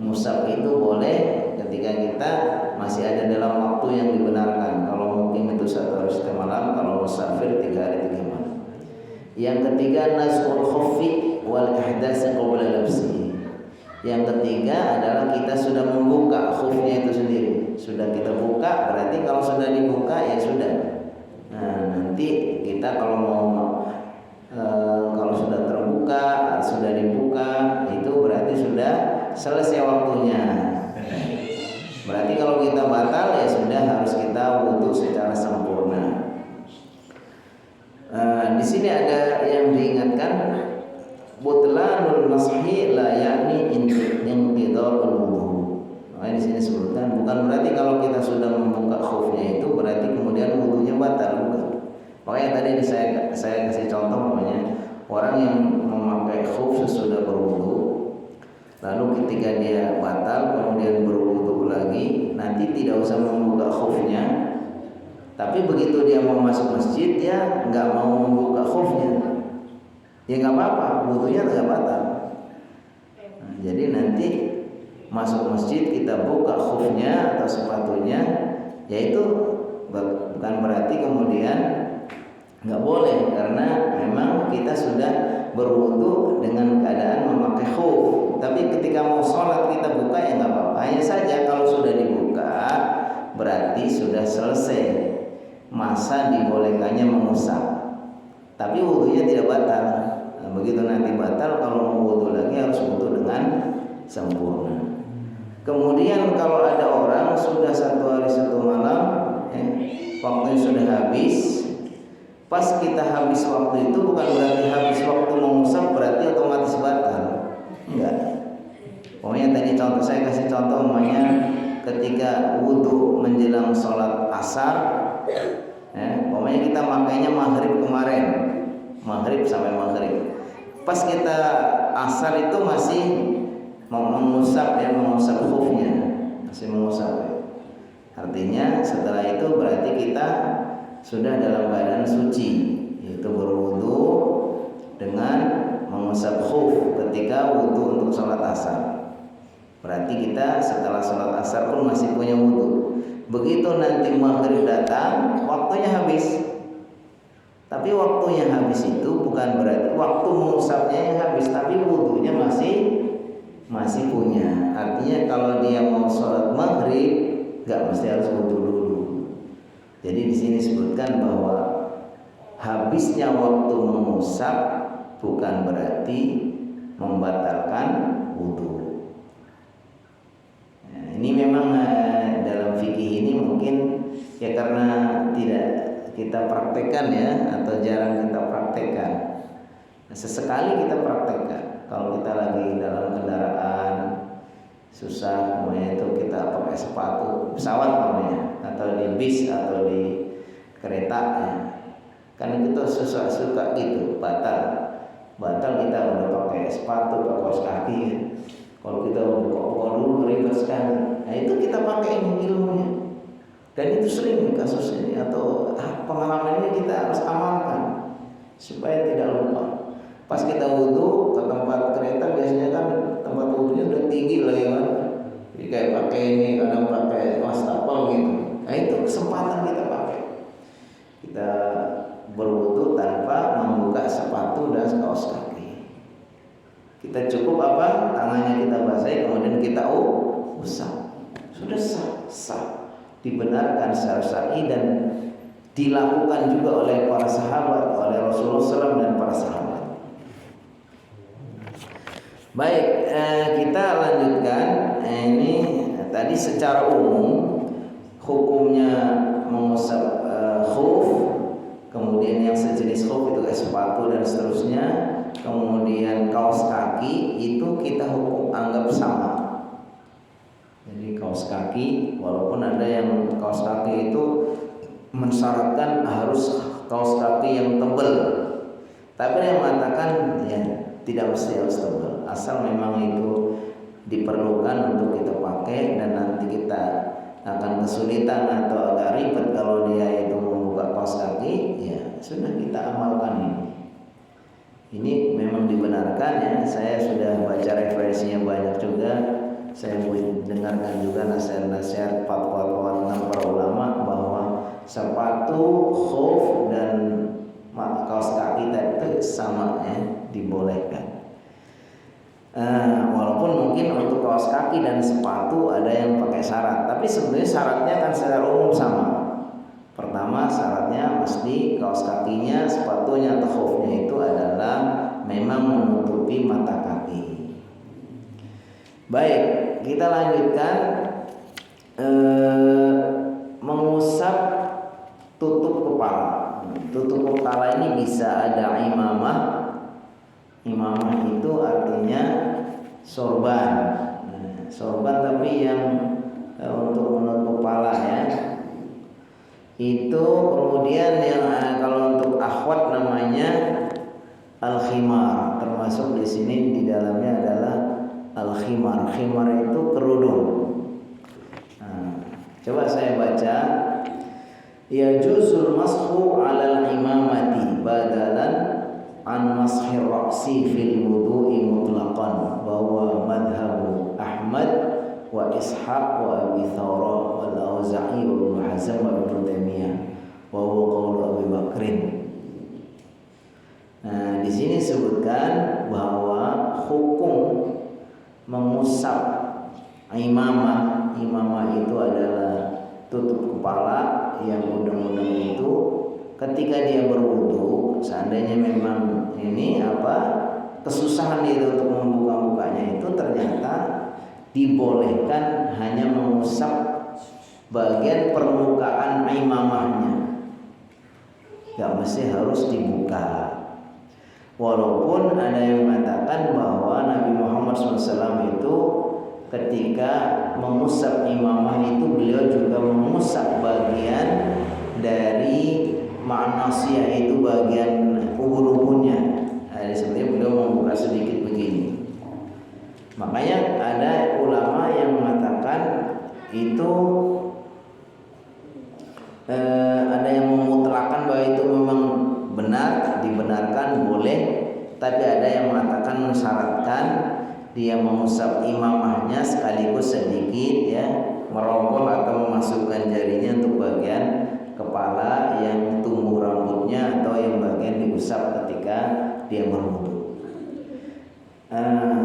Ngusap itu boleh ketika kita masih ada dalam waktu yang dibenarkan. Kalau mukim itu 1 hari 1 malam, kalau musafir 3 hari 3 malam. Yang ketiga, naz'ul khuffi wal ihdas qabla labsihi. Yang ketiga adalah kita sudah membuka khufnya itu sendiri. Sudah kita buka, berarti kalau sudah dibuka ya sudah. Nah, nanti kita kalau sudah terbuka, sudah dibuka, itu berarti sudah selesai waktunya. Berarti kalau kita batal ya sudah, harus kita wudhu secara sempurna. Di sini ada yang diingatkan, butlanul mashi la yakni inqidha'ul wudhu. Nah, di sini sebutkan bukan berarti kalau kita sudah membuka khufnya itu berarti kemudian wudhunya batal, bukan. Makanya tadi saya kasih contoh, namanya orang yang memakai khuf sesudah berwudhu, lalu ketika dia batal kemudian berwudhu lagi, nanti tidak usah membuka khufnya. Tapi begitu dia mau masuk masjid, dia nggak mau membuka khufnya, ya nggak apa-apa, wudhunya nggak batal. Nah, jadi nanti masuk masjid kita buka khufnya atau sepatunya, yaitu bukan berarti kemudian nggak boleh, karena memang kita sudah berwudhu dengan keadaan memakai khuf. Tapi ketika mau sholat kita buka ya nggak apa-apa. Hanya saja kalau sudah dibuka berarti sudah selesai masa dibolehkannya mengusap, tapi wudhunya tidak batal. Nah, begitu nanti batal, kalau mau wudhu lagi harus wudhu dengan sempurna. Kemudian kalau ada orang sudah 1 hari 1 malam, waktunya sudah habis, pas kita habis waktu itu bukan berarti habis waktu mengusap berarti otomatis batal, enggak. Pokoknya tadi contoh, saya kasih contoh, umpamanya ketika wudhu menjelang sholat asar, pokoknya kita makainya maghrib kemarin, maghrib sampai maghrib. pas kita asar itu masih mengusap khufnya, masih mengusap. Artinya setelah itu berarti kita sudah dalam keadaan suci, yaitu berwudu dengan mengusap khuf ketika wudu untuk sholat asar. Berarti kita setelah sholat asar pun masih punya wudu. Begitu nanti maghrib datang, waktunya habis. Tapi waktunya habis itu bukan berarti waktu mengusapnya yang habis, tapi wudunya masih punya. Artinya kalau dia mau sholat maghrib, nggak mesti harus wudu dulu. Jadi di sini disebutkan bahwa habisnya waktu mengusap bukan berarti membatalkan wudu. Nah, ini memang dalam fikih ini mungkin ya karena tidak kita praktekkan ya, atau jarang kita praktekkan. Nah, sesekali kita praktekkan. Kalau kita lagi dalam kendaraan susah, namanya itu kita pakai sepatu pesawat namanya, atau di bis atau di kereta ya. Kan itu suka gitu batal kita udah pakai sepatu, pakai kaos kaki ya. Kalau kita buka dulu ribet sekali. Nah itu kita pakai ilmunya, dan itu sering kasus ini atau pengalaman ini kita harus amalkan supaya tidak lupa. Pas kita wudu ke tempat kereta biasanya kan tempat wudunya udah tinggi lah ya kan. Jadi kayak pakai ini, kadang pakai wastafel gitu. Nah itu kesempatan kita pakai. Kita berwudu tanpa membuka sepatu dan kaos kaki. Kita cukup apa? Tangannya kita basahi, kemudian kita usap. Sudah sah. Dibenarkan secara syar'i dan dilakukan juga oleh para sahabat, oleh Rasulullah SAW dan para sahabat. Baik, kita lanjutkan. Ini tadi secara umum hukumnya mengusap khuf, kemudian yang sejenis khuf itu sepatu dan seterusnya, kemudian kaos kaki itu kita hukum anggap sama. Jadi kaos kaki, walaupun ada yang kaos kaki itu mensyaratkan harus kaos kaki yang tebal, tapi yang mengatakan ya tidak mesti harus tebal, asal memang itu diperlukan untuk kita pakai dan nanti kita akan kesulitan atau agak ribet kalau dia itu membuka kaos kaki, ya sudah kita amalkan ini. Ini memang dibenarkan ya. Saya sudah baca referensinya banyak juga. Saya dengarkan juga nasihat-nasihat fatwa para ulama bahwa sepatu, khuf dan kaos kaki itu sama ya, dibolehkan. Walaupun mungkin untuk kaos kaki dan sepatu ada yang pakai syarat, tapi sebenarnya syaratnya kan secara umum sama. Pertama syaratnya mesti kaos kakinya, sepatunya atau khufnya itu adalah memang menutupi mata kaki. Baik, kita lanjutkan. Mengusap tutup kepala. Tutup kepala ini bisa ada imamah. Imamah itu artinya sorban. Sorban tapi yang untuk menutup kepala ya. Itu kemudian yang kalau untuk akhwat namanya al-khimar. Termasuk di sini di dalamnya adalah al-khimar. Khimar itu kerudung. Coba saya baca. Ya juzul mashu 'alal imamati badalan an mashir ra'si fil wudu'i mutlaqan wa huwa madhhabu Ahmad wa Ishaq wa Abi Thawra wal Auza'i wa Ibnu Hazm wa Ibnu Taimiyah wa huwa qaulu Abi Bakrin. Nah, di sini disebutkan bahwa hukum mengusap imamah itu adalah tutup kepala yang undang-undang itu ketika dia berwudu. Seandainya memang ini kesusahan dia untuk membuka-bukanya, itu ternyata dibolehkan hanya mengusap bagian permukaan imamahnya, gak mesti harus dibuka. Walaupun ada yang mengatakan bahwa Nabi Muhammad SAW itu ketika mengusap imamah itu beliau juga mengusap bagian dari ma'nasiyah, itu bagian ubun-ubunnya. Seperti beliau Tapi ada yang mengatakan mensyaratkan dia mengusap imamahnya sekaligus sedikit ya, merogoh atau memasukkan jarinya untuk bagian kepala yang tumbuh rambutnya atau yang bagian diusap ketika dia berwudu.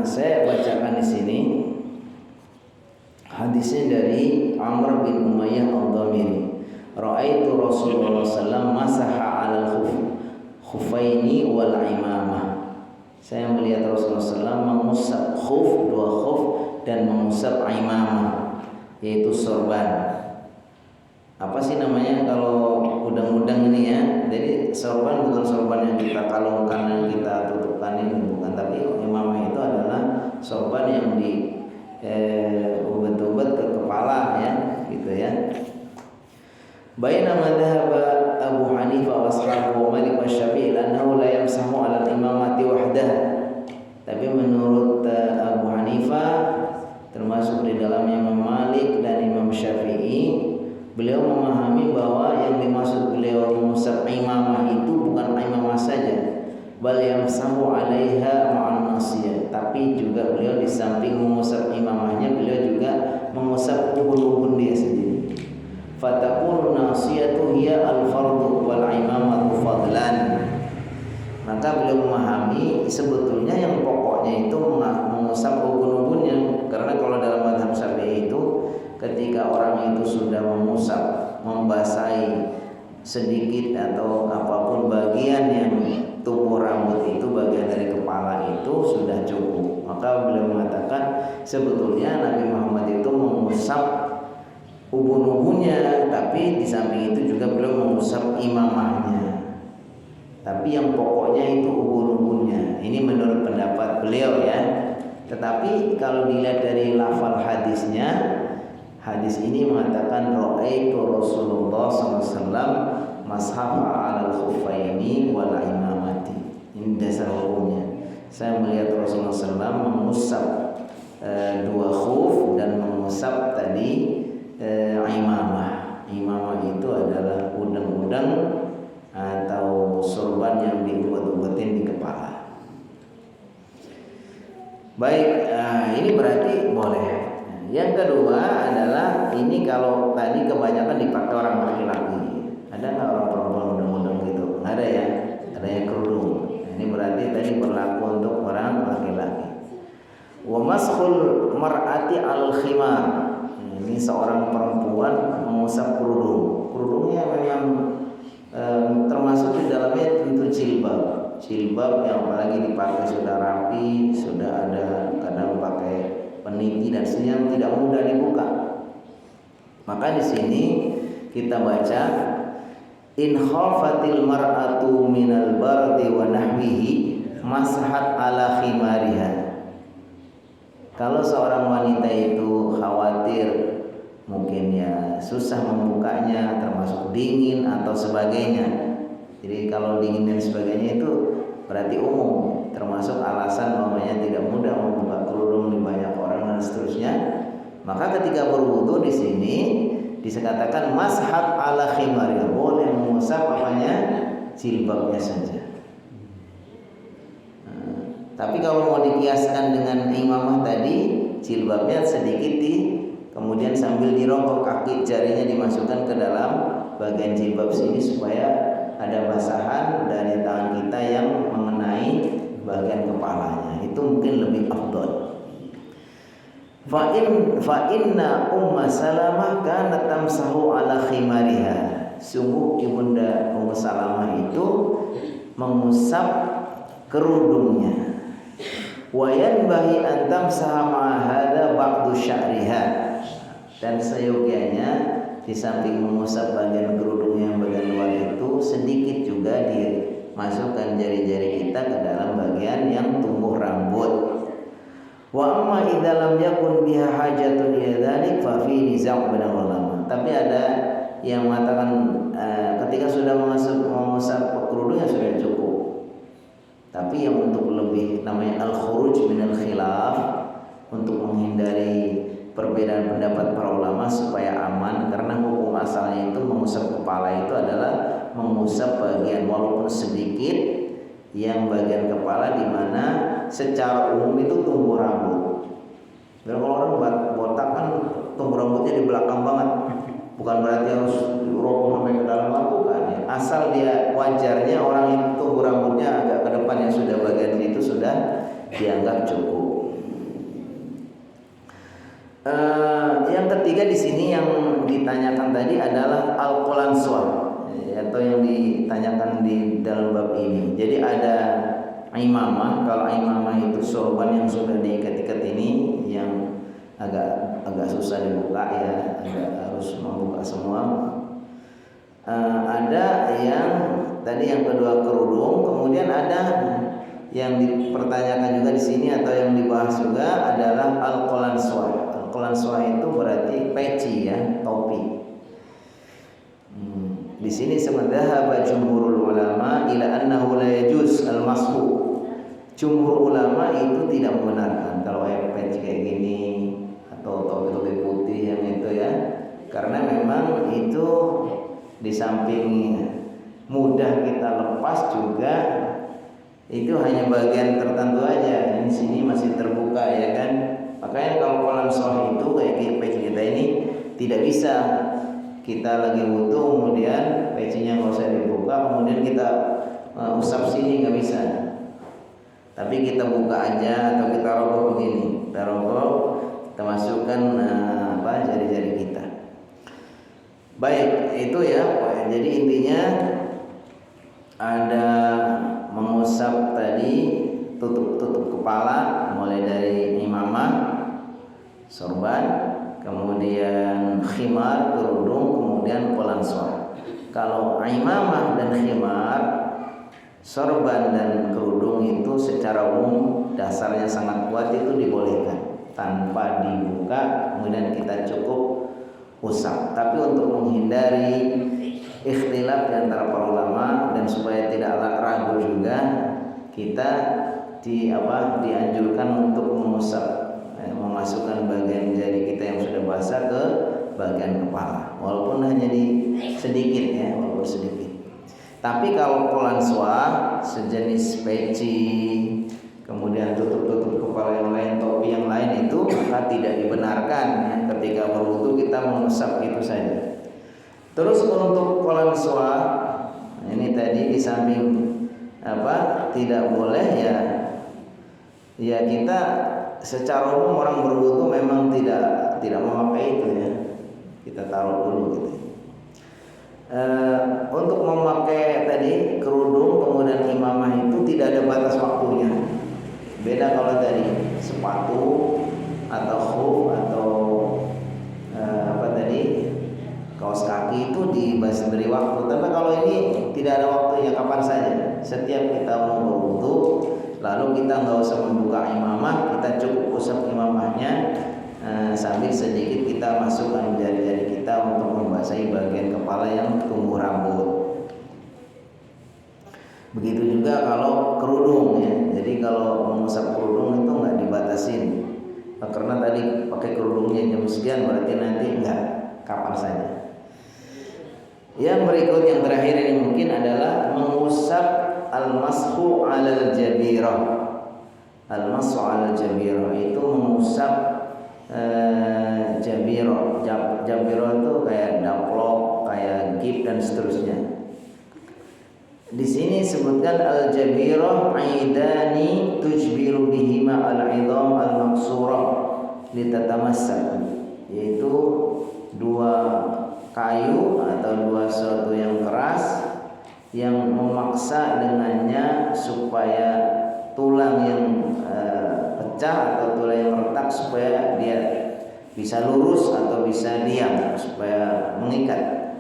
Saya bacakan di sini hadisnya dari Amr bin Umayyah Al-Dhamiri. Ra'aitu Rasulullah sallallahu masaha 'alal khuffaini wal imamah. Saya melihat Rasulullah SAW mengusap khuf, 2 khuf, dan mengusap imamah, yaitu sorban. Apa sih namanya kalau udang-udang ini ya? Jadi sorban bukan sorban yang kita kalungkan, yang kita tutupkan ini bukan, tapi imamah itu adalah sorban yang di ubat-ubat ke kepala ya, gitu ya. Bainama dhahaba Abu Hanifah wa ashabu wa Malik wa Syafi'i annahu la yamsahu 'ala al-imamati wahdah. Tapi menurut Abu Hanifah, termasuk di dalamnya Imam Malik dan Imam Syafi'i, beliau memahami bahwa yang dimaksud beliau mengusap imamah itu bukan imamah saja, bal yamsahu 'alaiha ma'an nasiyah. Tapi juga beliau di samping mengusap imamahnya, beliau juga mengusap ubun-ubun dia sendiri. Fatakun nasiyatu hiya al-fardu wal imamatu fadlan. Maka beliau memahami sebetulnya yang pokoknya itu mengusap ubun-ubunnya. Karena kalau dalam mazhab Syafi'i itu ketika orang itu sudah mengusap, membasahi sedikit atau apapun bagian yang tumbuh rambut itu, bagian dari kepala itu sudah cukup. Maka beliau mengatakan sebetulnya Nabi Muhammad itu mengusap ubun-ubunnya, tapi di samping itu juga beliau mengusap imamahnya. Tapi yang pokoknya itu ubun-ubunnya. Ini menurut pendapat beliau ya. Tetapi kalau dilihat dari lafal hadisnya, hadis ini mengatakan ra'aitu Rasulullah SAW mashafa 'alal khuffaini wal imamati. Ini dasar hukumnya. Saya melihat Rasulullah SAW mengusap 2 khuf dan mengusap tadi imamah. Imamah itu adalah udang-udang atau sorban yang diubat-ubatin di kepala. Baik, ini berarti boleh. Yang kedua adalah ini kalau tadi kebanyakan dipakai orang laki-laki. Ada nggak orang perempuan udang-udang gitu? Nggak ada ya? Ada yang kerudung. Ini berarti tadi berlaku untuk orang laki-laki. Wa maskhul mar'ati al-khimar. Ini seorang perempuan mengusap kerudung. Kerudungnya memang termasuk di dalamnya tentu jilbab. Jilbab yang apalagi dipakai sudah rapi, sudah ada kadang pakai peniti dan senyum, tidak mudah dibuka. Maka di sini kita baca in khafatil mar'atu minal bardi wa nahwihi mashat ala khimariha. Kalau seorang wanita itu khawatir mungkin ya susah membukanya, termasuk dingin atau sebagainya. Jadi kalau dingin dan sebagainya itu berarti umum, termasuk alasan namanya tidak mudah membuka kerudung di banyak orang dan seterusnya. Maka ketika berwudu di sini dikatakan mashat ala khimari, boleh mengusap apanya, jilbabnya saja. Tapi kalau mau dikiaskan dengan imamah tadi, jilbabnya sedikit kemudian sambil dirokok kaki jarinya dimasukkan ke dalam bagian jilbab sini supaya ada basahan dari tangan kita yang mengenai bagian kepalanya. Itu mungkin lebih afdal. Fa inna Umma Salamah kanat tamsahu ala khimariha. Sungguh ibunda Ummu Salamah itu mengusap kerudungnya. Wa yanbahi an tamsaha ma'a hadza ba'du sya'riha. Dan seyogianya di samping mengusap bagian kerudungnya yang bagian luar itu, sedikit juga dimasukkan jari-jari kita ke dalam bagian yang tumbuh rambut. Wa amma idza lam yakun biha hajatun ila dzalik fa fi niza' bainal ulama. Tapi ada yang mengatakan ketika sudah mengusap kerudungnya sudah cukup. Tapi yang untuk lebih namanya al-khuruj minal khilaf, untuk menghindari perbedaan pendapat para ulama supaya aman, karena hukum asalnya itu mengusap kepala itu adalah mengusap bagian walaupun sedikit yang bagian kepala di mana secara umum itu tumbuh rambut. Dan kalau orang botak kan tumbuh rambutnya di belakang banget. Bukan berarti harus dirobong sampai ke dalam, bukan ya. Asal dia wajarnya orang itu tumbuh rambutnya agak ke depan, yang sudah bagian itu sudah dianggap cukup. Yang ketiga di sini yang ditanyakan tadi adalah al-qolanswa, atau yang ditanyakan di dalam bab ini. Jadi ada imamah. Kalau imamah itu sorban yang sudah diikat-ikat ini, yang agak susah dibuka ya, agak harus membuka semua. Ada yang tadi yang kedua kerudung, kemudian ada yang dipertanyakan juga di sini atau yang dibahas juga adalah al-qolanswa. Al-qolanswa itu berarti peci ya, topi. Di sini sebenarnya jumhurul ulama ila annahu la yajuz al-mashu. Jumhur ulama itu tidak membenarkan kalau peci kayak gini atau topi-topi putih yang itu ya, karena memang itu di samping mudah kita lepas juga, itu hanya bagian tertentu aja. Di sini masih terbuka ya kan. Makanya kalau qolanswa itu kayak peci kita ini tidak bisa kita lagi wudu kemudian pecinya nggak usah dibuka kemudian kita usap sini, nggak bisa. Tapi kita buka aja atau kita rokok begini, kita rokok, kita masukkan jari-jari kita. Baik, itu ya. Jadi intinya ada mengusap tadi, tutup kepala mulai dari imamah, sorban, kemudian khimar, kerudung, kemudian qolanswa. Kalau imamah dan khimar, sorban dan kerudung itu secara umum dasarnya sangat kuat, itu dibolehkan tanpa dibuka, kemudian kita cukup usap. Tapi untuk menghindari ikhtilaf di antara para ulama dan supaya tidak ragu juga, kita dianjurkan untuk mengusap, memasukkan bagian jari kita yang sudah basah ke bagian kepala, walaupun hanya sedikit ya, walaupun sedikit. Tapi kalau qolanswa sejenis peci, kemudian tutup kepala yang lain, topi yang lain, itu maka tidak dibenarkan ya, ketika berwudu kita mengusap itu saja. Terus untuk qolanswa ini tadi di samping tidak boleh ya kita secara umum orang berwudu memang tidak memakai itu ya, kita taruh dulu gitu. Untuk memakai tadi kerudung kemudian imamah itu tidak ada batas waktunya. Beda kalau tadi sepatu atau khuf atau kaos kaki itu diberi waktu. Tapi kalau ini tidak ada waktunya, kapan saja. Setiap kita mau berwudu, lalu kita nggak usah membuka imamah, kita cukup usap imamahnya, sambil sedikit kita masukkan jari-jari kita untuk membasahi bagian kepala yang tumbuh rambut. Begitu juga kalau kerudung ya. Jadi kalau mengusap kerudung itu nggak dibatasin, karena tadi pakai kerudungnya jam sekian, berarti nanti enggak, kapan saja. Yang berikut yang terakhir ini mungkin adalah mengusap al-mashu 'alal jabirah. Al-mashu 'alal jabirah itu mengusap jabirah. Jabirah itu kayak daplok, kayak gip dan seterusnya. Di sini sebutkan al-jabirah aidani tujbiru bihima al-'idham al-maqsurah litatamassak, yaitu dua kayu atau dua sesuatu yang keras yang memaksa dengannya supaya tulang yang pecah atau tulang yang retak supaya dia bisa lurus atau bisa diam, supaya mengikat.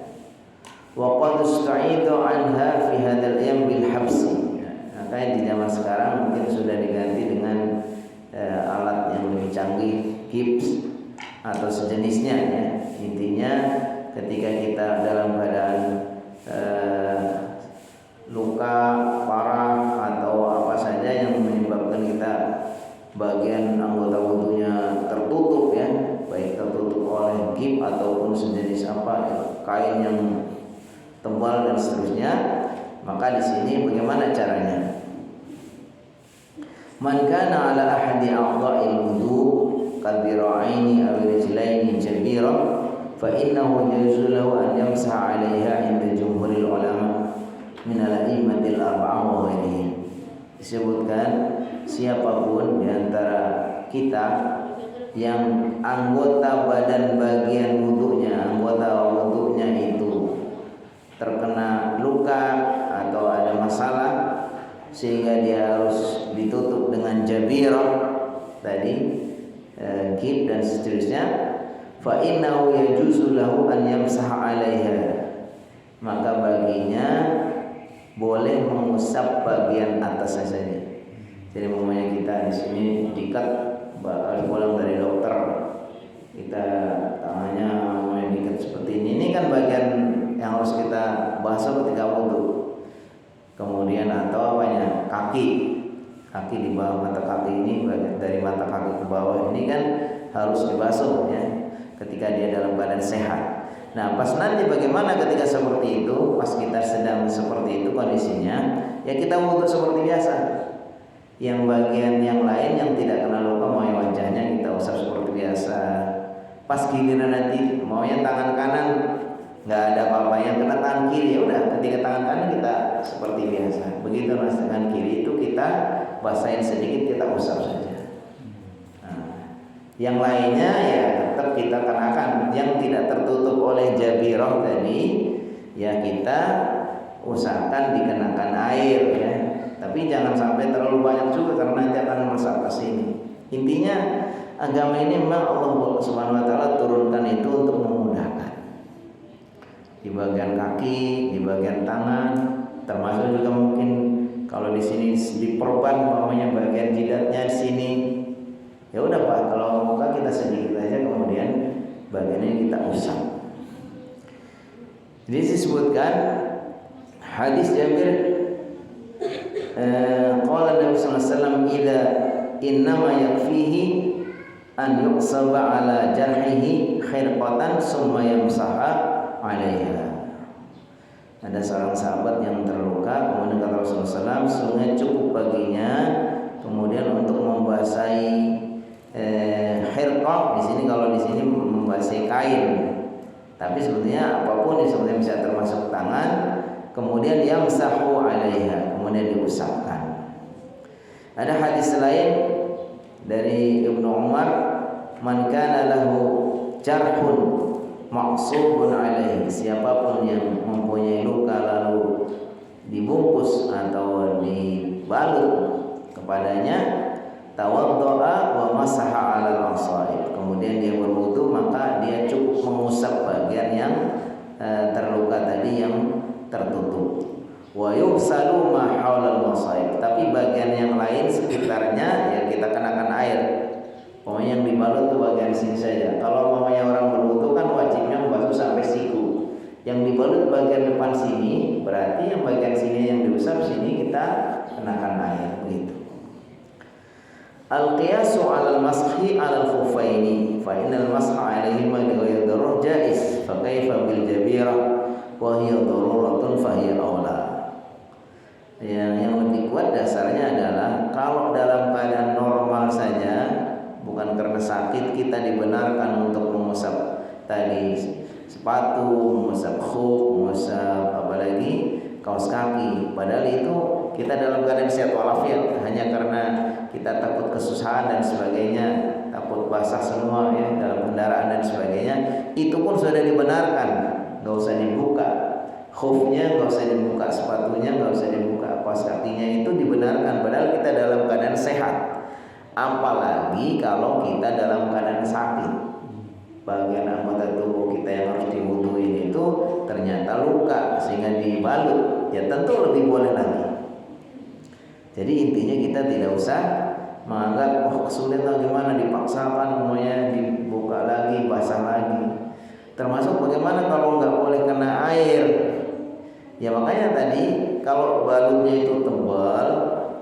Wa qad usta'idu anha fi hadzal yam bil habsi. Makanya di zaman sekarang mungkin sudah diganti dengan alat yang lebih canggih, gips atau sejenisnya ya. Intinya ketika kita dalam keadaan luka parah atau apa saja yang menyebabkan kita bagian anggota wudunya tertutup ya, baik tertutup oleh gip ataupun sejenis kain yang tebal dan seterusnya, maka di sini bagaimana caranya? Man kana ala ahadi a'dha'il wudu kadhira'aini aw rijlaini jabira fa innahu yajuzu lahu an yamsaha 'alaiha 'inda jumhuril ulama min al-a'immatil arba'ah wa ghairihim. Disebutkan siapapun di antara kita yang anggota badan bagian anggota wudunya itu terkena luka atau ada masalah sehingga dia harus ditutup dengan jabirah tadi, gib dan seterusnya, fa innahu yajuzu lahu an yamsaha 'alaiha, maka baginya boleh mengusap bagian atasnya saja. Jadi umpamanya kita di sini dikat pulang dari dokter, kita tangannya dikat seperti ini kan bagian yang harus kita basuh ketika wudu. Kemudian atau apanya, kaki di bawah mata kaki ini, dari mata kaki ke bawah ini kan harus dibasuh ya ketika dia dalam badan sehat. Nah pas nanti bagaimana ketika seperti itu, pas kita sedang seperti itu kondisinya, ya kita wudu seperti biasa. Yang bagian yang lain yang tidak kena luka, maunya wajahnya kita usap seperti biasa. Pas giliran nanti maunya tangan kanan nggak ada apa-apa, yang kena tangan kiri ya udah, ketika tangan kanan kita seperti biasa. Begitu mas, tangan kiri itu kita basahin sedikit, kita usap saja. Nah, yang lainnya ya tetap kita kenakan, yang tidak tertutup oleh jabirah tadi ya kita usahakan dikenakan air ya. Tapi jangan sampai terlalu banyak juga karena nanti akan meresap ke sini. Intinya agama ini memang Allah Subhanahu wa taala turunkan itu untuk memudahkan. Di bagian kaki, di bagian tangan, termasuk juga mungkin kalau di sini diperban umpamanya bagian jidatnya di sini. Ya udah Pak, kalau muka kita sedikit aja, kemudian bagian ini kita usap. Jadi disebutkan hadis Jabir, qala Nabi sallallahu alaihi wasallam idza innama yakfihi an yuqsaba ala jarhihi khirqatan summa yamsaha 'alaiha. Ada seorang sahabat yang terluka, kemudian kata Rasulullah SAW, sungguh cukup baginya kemudian untuk membasahi khirqah. Di sini kalau di sini membasahi kain, tapi sebetulnya apapun yang sebetulnya bisa termasuk tangan, kemudian yamsahu 'alaiha, kemudian diusapkan. Ada hadis lain dari Ibnu Umar, man kana lahu jarhun maksubun alaihi, siapapun yang mempunyai luka lalu dibungkus atau dibalut kepadanya, tawaddoa wa masaha 'alal asaib, kemudian dia berwudu maka dia cukup mengusap bagian yang terluka tadi yang tertutup. Wa yughsalu ma haulal masaib, tapi bagian yang lain sekitarnya ya kita kenakan air. Pokoknya yang dibalut tuh bagian sini saja. Kalau mamanya orang berwudu kan wajibnya membasuh sampai siku. Yang dibalut bagian depan sini, berarti yang bagian sini yang diusap sini kita kenakan air begitu. Al-qiyasu 'alal mashi 'alal khuffaini fa innal masha 'alaihima li ghairi darurah jaiz, fa kaifa bil jabirah wa hiya daruratun fa hiya aula. Yang lebih kuat dasarnya adalah kalau dalam keadaan normal saja, bukan karena sakit, kita dibenarkan untuk mengusap tadi sepatu, mengusap khuf, mengusap apalagi kaos kaki. Padahal itu kita dalam keadaan sehat walafiat, hanya karena kita takut kesusahan dan sebagainya, takut basah semua ya dalam kendaraan dan sebagainya, itu pun sudah dibenarkan, nggak usah dibuka khufnya, nggak usah dibuka sepatunya, nggak usah dibuka kaos kakinya, itu dibenarkan. Padahal kita dalam keadaan sehat. Apalagi kalau kita dalam keadaan sakit, bagian anggota tubuh kita yang harus diwuduin itu ternyata luka sehingga dibalut, ya tentu lebih boleh lagi. Jadi intinya kita tidak usah menganggap kesulitan gimana, dipaksakan semuanya dibuka lagi, basah lagi. Termasuk bagaimana kalau nggak boleh kena air. Ya makanya tadi kalau balutnya itu tebal,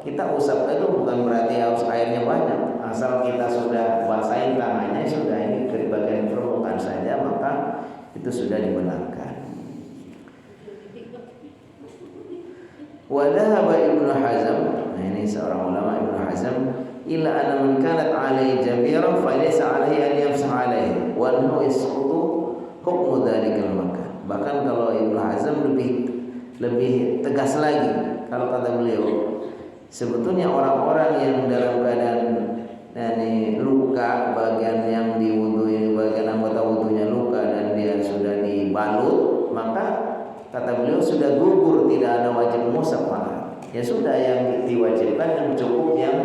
kita usap itu bukan berarti harus airnya banyak. Asal kita sudah basahin tangannya, sudah ini ke bagian permukaan saja, maka itu sudah dibenarkan. Wa dhahaba Ibnu Hazm, nah ini seorang ulama Ibnu Hazm, illa anna man kanat alaihi jabira fa laysa alaihi an yamsah alaihi wa annahu yasqutu hukmu dzalikal makan. Bahkan kalau Ibnu Hazm lebih tegas lagi kalau kata beliau, sebetulnya orang-orang yang dalam keadaan luka, bagian yang diwudui, bagian anggota wudunya luka dan dia sudah dibalut, maka kata beliau sudah gugur, tidak ada wajib mengusap. Ya sudah, yang diwajibkan yang cukup yang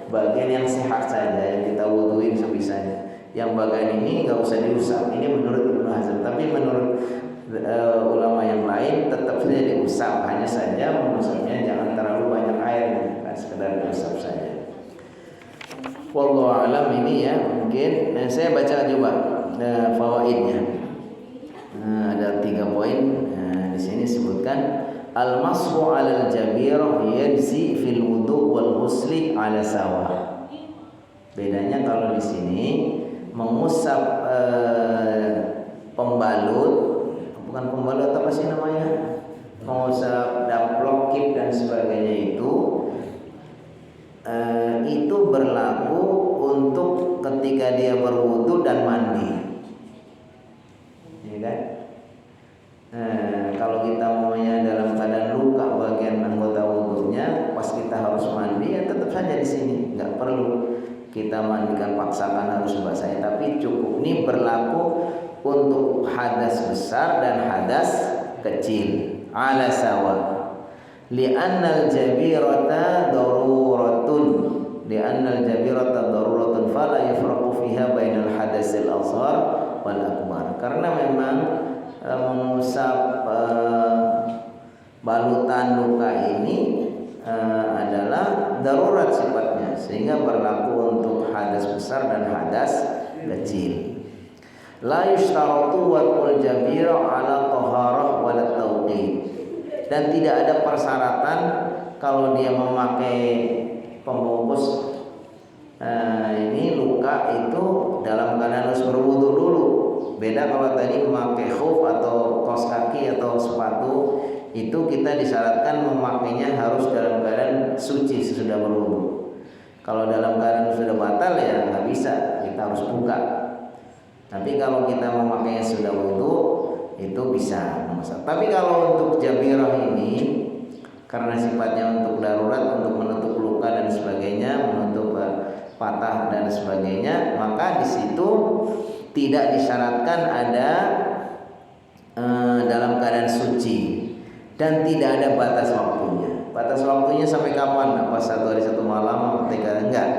bagian yang sehat saja yang kita wuduin sebisanya. Yang bagian ini nggak usah diusap. Ini menurut Ibnu Hazm. Tapi menurut ulama yang lain tetap saja diusap, hanya saja mengusapnya jangan terlalu banyak air, kan sekedar diusap saja. Wallahu alam. Ini ya mungkin. Nah, saya baca coba fawaidnya. Ada 3 poin. Di sini sebutkan al-mashu 'alal jabirah yajzi fil wudu' wal ghusli 'ala sawa. Bedanya kalau di sini mengusap pembalut, bukan pembalut, apa sih namanya? Mengusap daplok, kip dan sebagainya itu berlaku untuk ketika dia berwudu dan mandi. Ya kan? Kalau kita maunya dalam keadaan luka bagian anggota wudunya, pas kita harus mandi ya tetap saja di sini, nggak perlu kita mandikan, paksakan harus basahnya, tapi cukup. Ini berlaku untuk hadas besar dan hadas kecil. Ala sawa. Li'annal jabirata daruratun. Li'annal jabirata daruratun fala yafraqu fiha bainal hadasil asghar wal akbar. Karena memang mengusap balutan luka ini adalah darurat sifatnya, sehingga berlaku untuk hadas besar dan hadas kecil. La yushtaratu wad'ul jabira ala taharah wa tauqid. Dan tidak ada persyaratan kalau dia memakai pembungkus ini luka itu dalam keadaan harus berwudu dulu. Beda kalau tadi memakai khuf atau kaos kaki atau sepatu, itu kita disyaratkan memakainya harus dalam keadaan suci sesudah berwudu. Kalau dalam keadaan sudah batal ya nggak bisa, kita harus buka. Tapi kalau kita memakainya sudah wudu itu bisa. Tapi kalau untuk jabirah ini karena sifatnya untuk darurat, untuk menutup luka dan sebagainya, menutup patah dan sebagainya, maka di situ tidak disyaratkan ada dalam keadaan suci dan tidak ada batas waktunya. Batas waktunya sampai kapan? Apa 1 hari 1 malam? Enggak,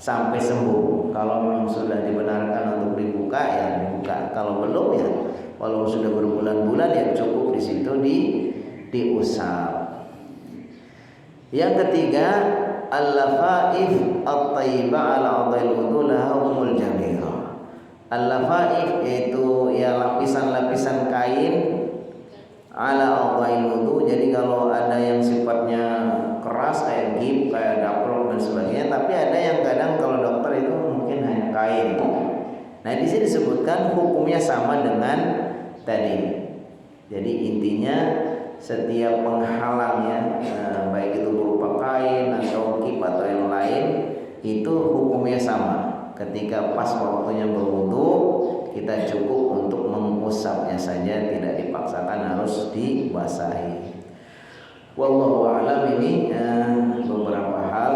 sampai sembuh. Kalau memang sudah dibenarkan untuk dibuka ya dibuka. Kalau belum ya walau sudah berbulan-bulan ya cukup di situ diusap. Yang ketiga, al-lafaif at-tayyibah ala adhil wudu laha humul jabirah. Al-lafaif yaitu ya lapisan-lapisan kain ala adhil wudu. Jadi kalau ada yang sifatnya keras kayak gip, kayak daplok dan sebagainya, tapi ada yang kadang kalau dokter itu mungkin hanya kain. Nah, di sini disebutkan hukumnya sama dengan tadi. Jadi intinya setiap penghalangnya baik itu berupa kain atau kip atau yang lain itu hukumnya sama. Ketika pas waktunya berwudu kita cukup untuk mengusapnya saja, tidak dipaksakan harus dibasahi. Wallahu a'lam. Ini beberapa hal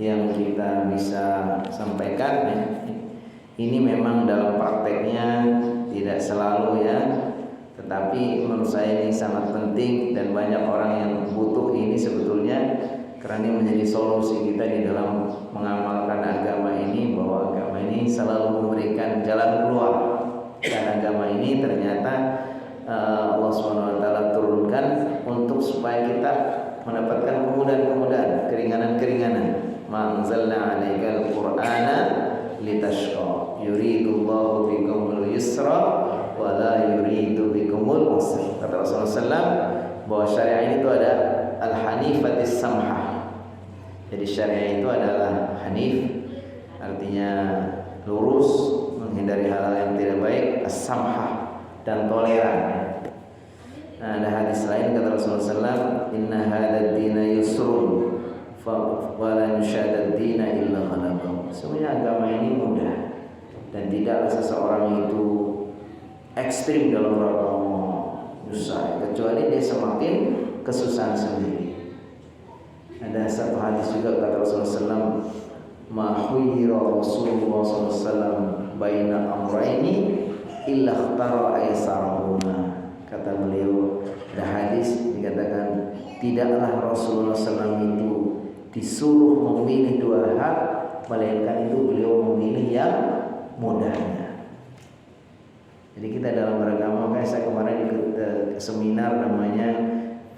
yang kita bisa sampaikan ya. Ini memang dalam prakteknya tidak selalu ya, tetapi menurut saya ini sangat penting dan banyak orang yang butuh ini sebetulnya, karena ini menjadi solusi kita di dalam mengamalkan agama ini, bahwa agama ini selalu memberikan jalan keluar. Dan agama ini ternyata Allah SWT turunkan untuk supaya kita mendapatkan kemudahan-kemudahan, keringanan-keringanan. Ma anzalna 'alaikal Qur'ana litashqa yuridullahu bikumul yusra wa la yuridu bikumul usra. Kata Rasulullah SAW bahwa syariat ini itu ada al-hanifatis samhah. Jadi syariat itu adalah hanif, artinya lurus, menghindari hal-hal yang tidak baik, as-samhah, dan toleran. Nah, ada hadis lain kata Rasulullah SAW, inna hadad dina yusrun walan syadad dina illa ghalabah. Sebenarnya agama ini mudah dan tidaklah seseorang itu ekstrim dalam beragama susah, kecuali dia semakin kesusahan sendiri. Ada satu hadis juga kata Rasulullah SAW, ma khuyira Rasulullah SAW baina amraini illa ikhtara aisarahuma. Kata beliau, ada hadis dikatakan tidaklah Rasulullah SAW itu disuruh memilih dua hal, melainkan itu beliau memilih yang mudahnya. Jadi kita dalam beragama, kayak saya kemarin ikut seminar, namanya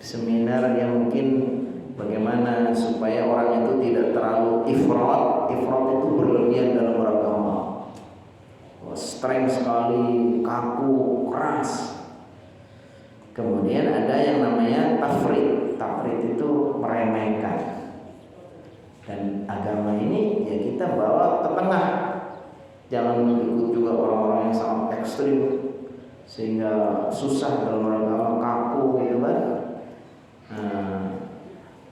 seminar yang mungkin bagaimana supaya orang itu tidak terlalu ifrat itu berlebihan dalam beragama, strength sekali, kaku, keras. Kemudian ada yang namanya tafrid itu meremehkan. Dan agama ini ya kita bawa ke tengah, jangan ikut juga orang-orang yang sangat ekstrim sehingga susah dalam beragama, kaku gitu kan.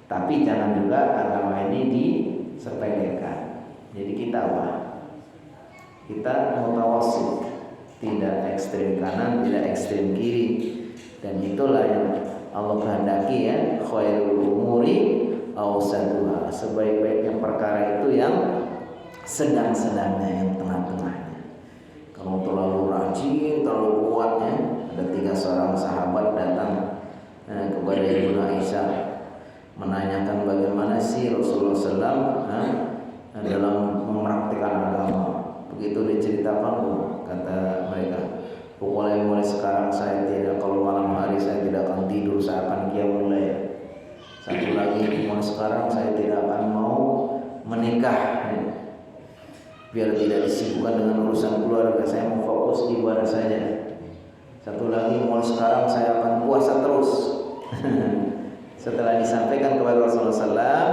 Tapi jangan juga agama ini disepelekan. Jadi kita apa? Kita mutawassit, tidak ekstrim kanan, tidak ekstrim kiri. Dan itulah yang Allah kehendaki ya, khairul umuri awsaduha. Sebaik-baiknya perkara itu yang sedang-sedangnya, yang tengah-tengahnya. Kalau terlalu rajin, terlalu kuatnya, ada 3 seorang sahabat datang kepada Ibu Aisyah menanyakan bagaimana sih Rasulullah SAW dalam mempraktikkan agama. Begitu diceritakan, kata mereka, pokoknya mulai sekarang saya tidak, kalau malam hari saya tidak akan tidur, saya akan qiyamul lail. Satu lagi, mulai sekarang saya tidak akan mau menikah, biar tidak disibukkan dengan urusan keluarga, saya mau fokus di ibadah saja. Satu lagi, mulai sekarang saya akan puasa terus. Setelah disampaikan kepada Rasulullah SAW,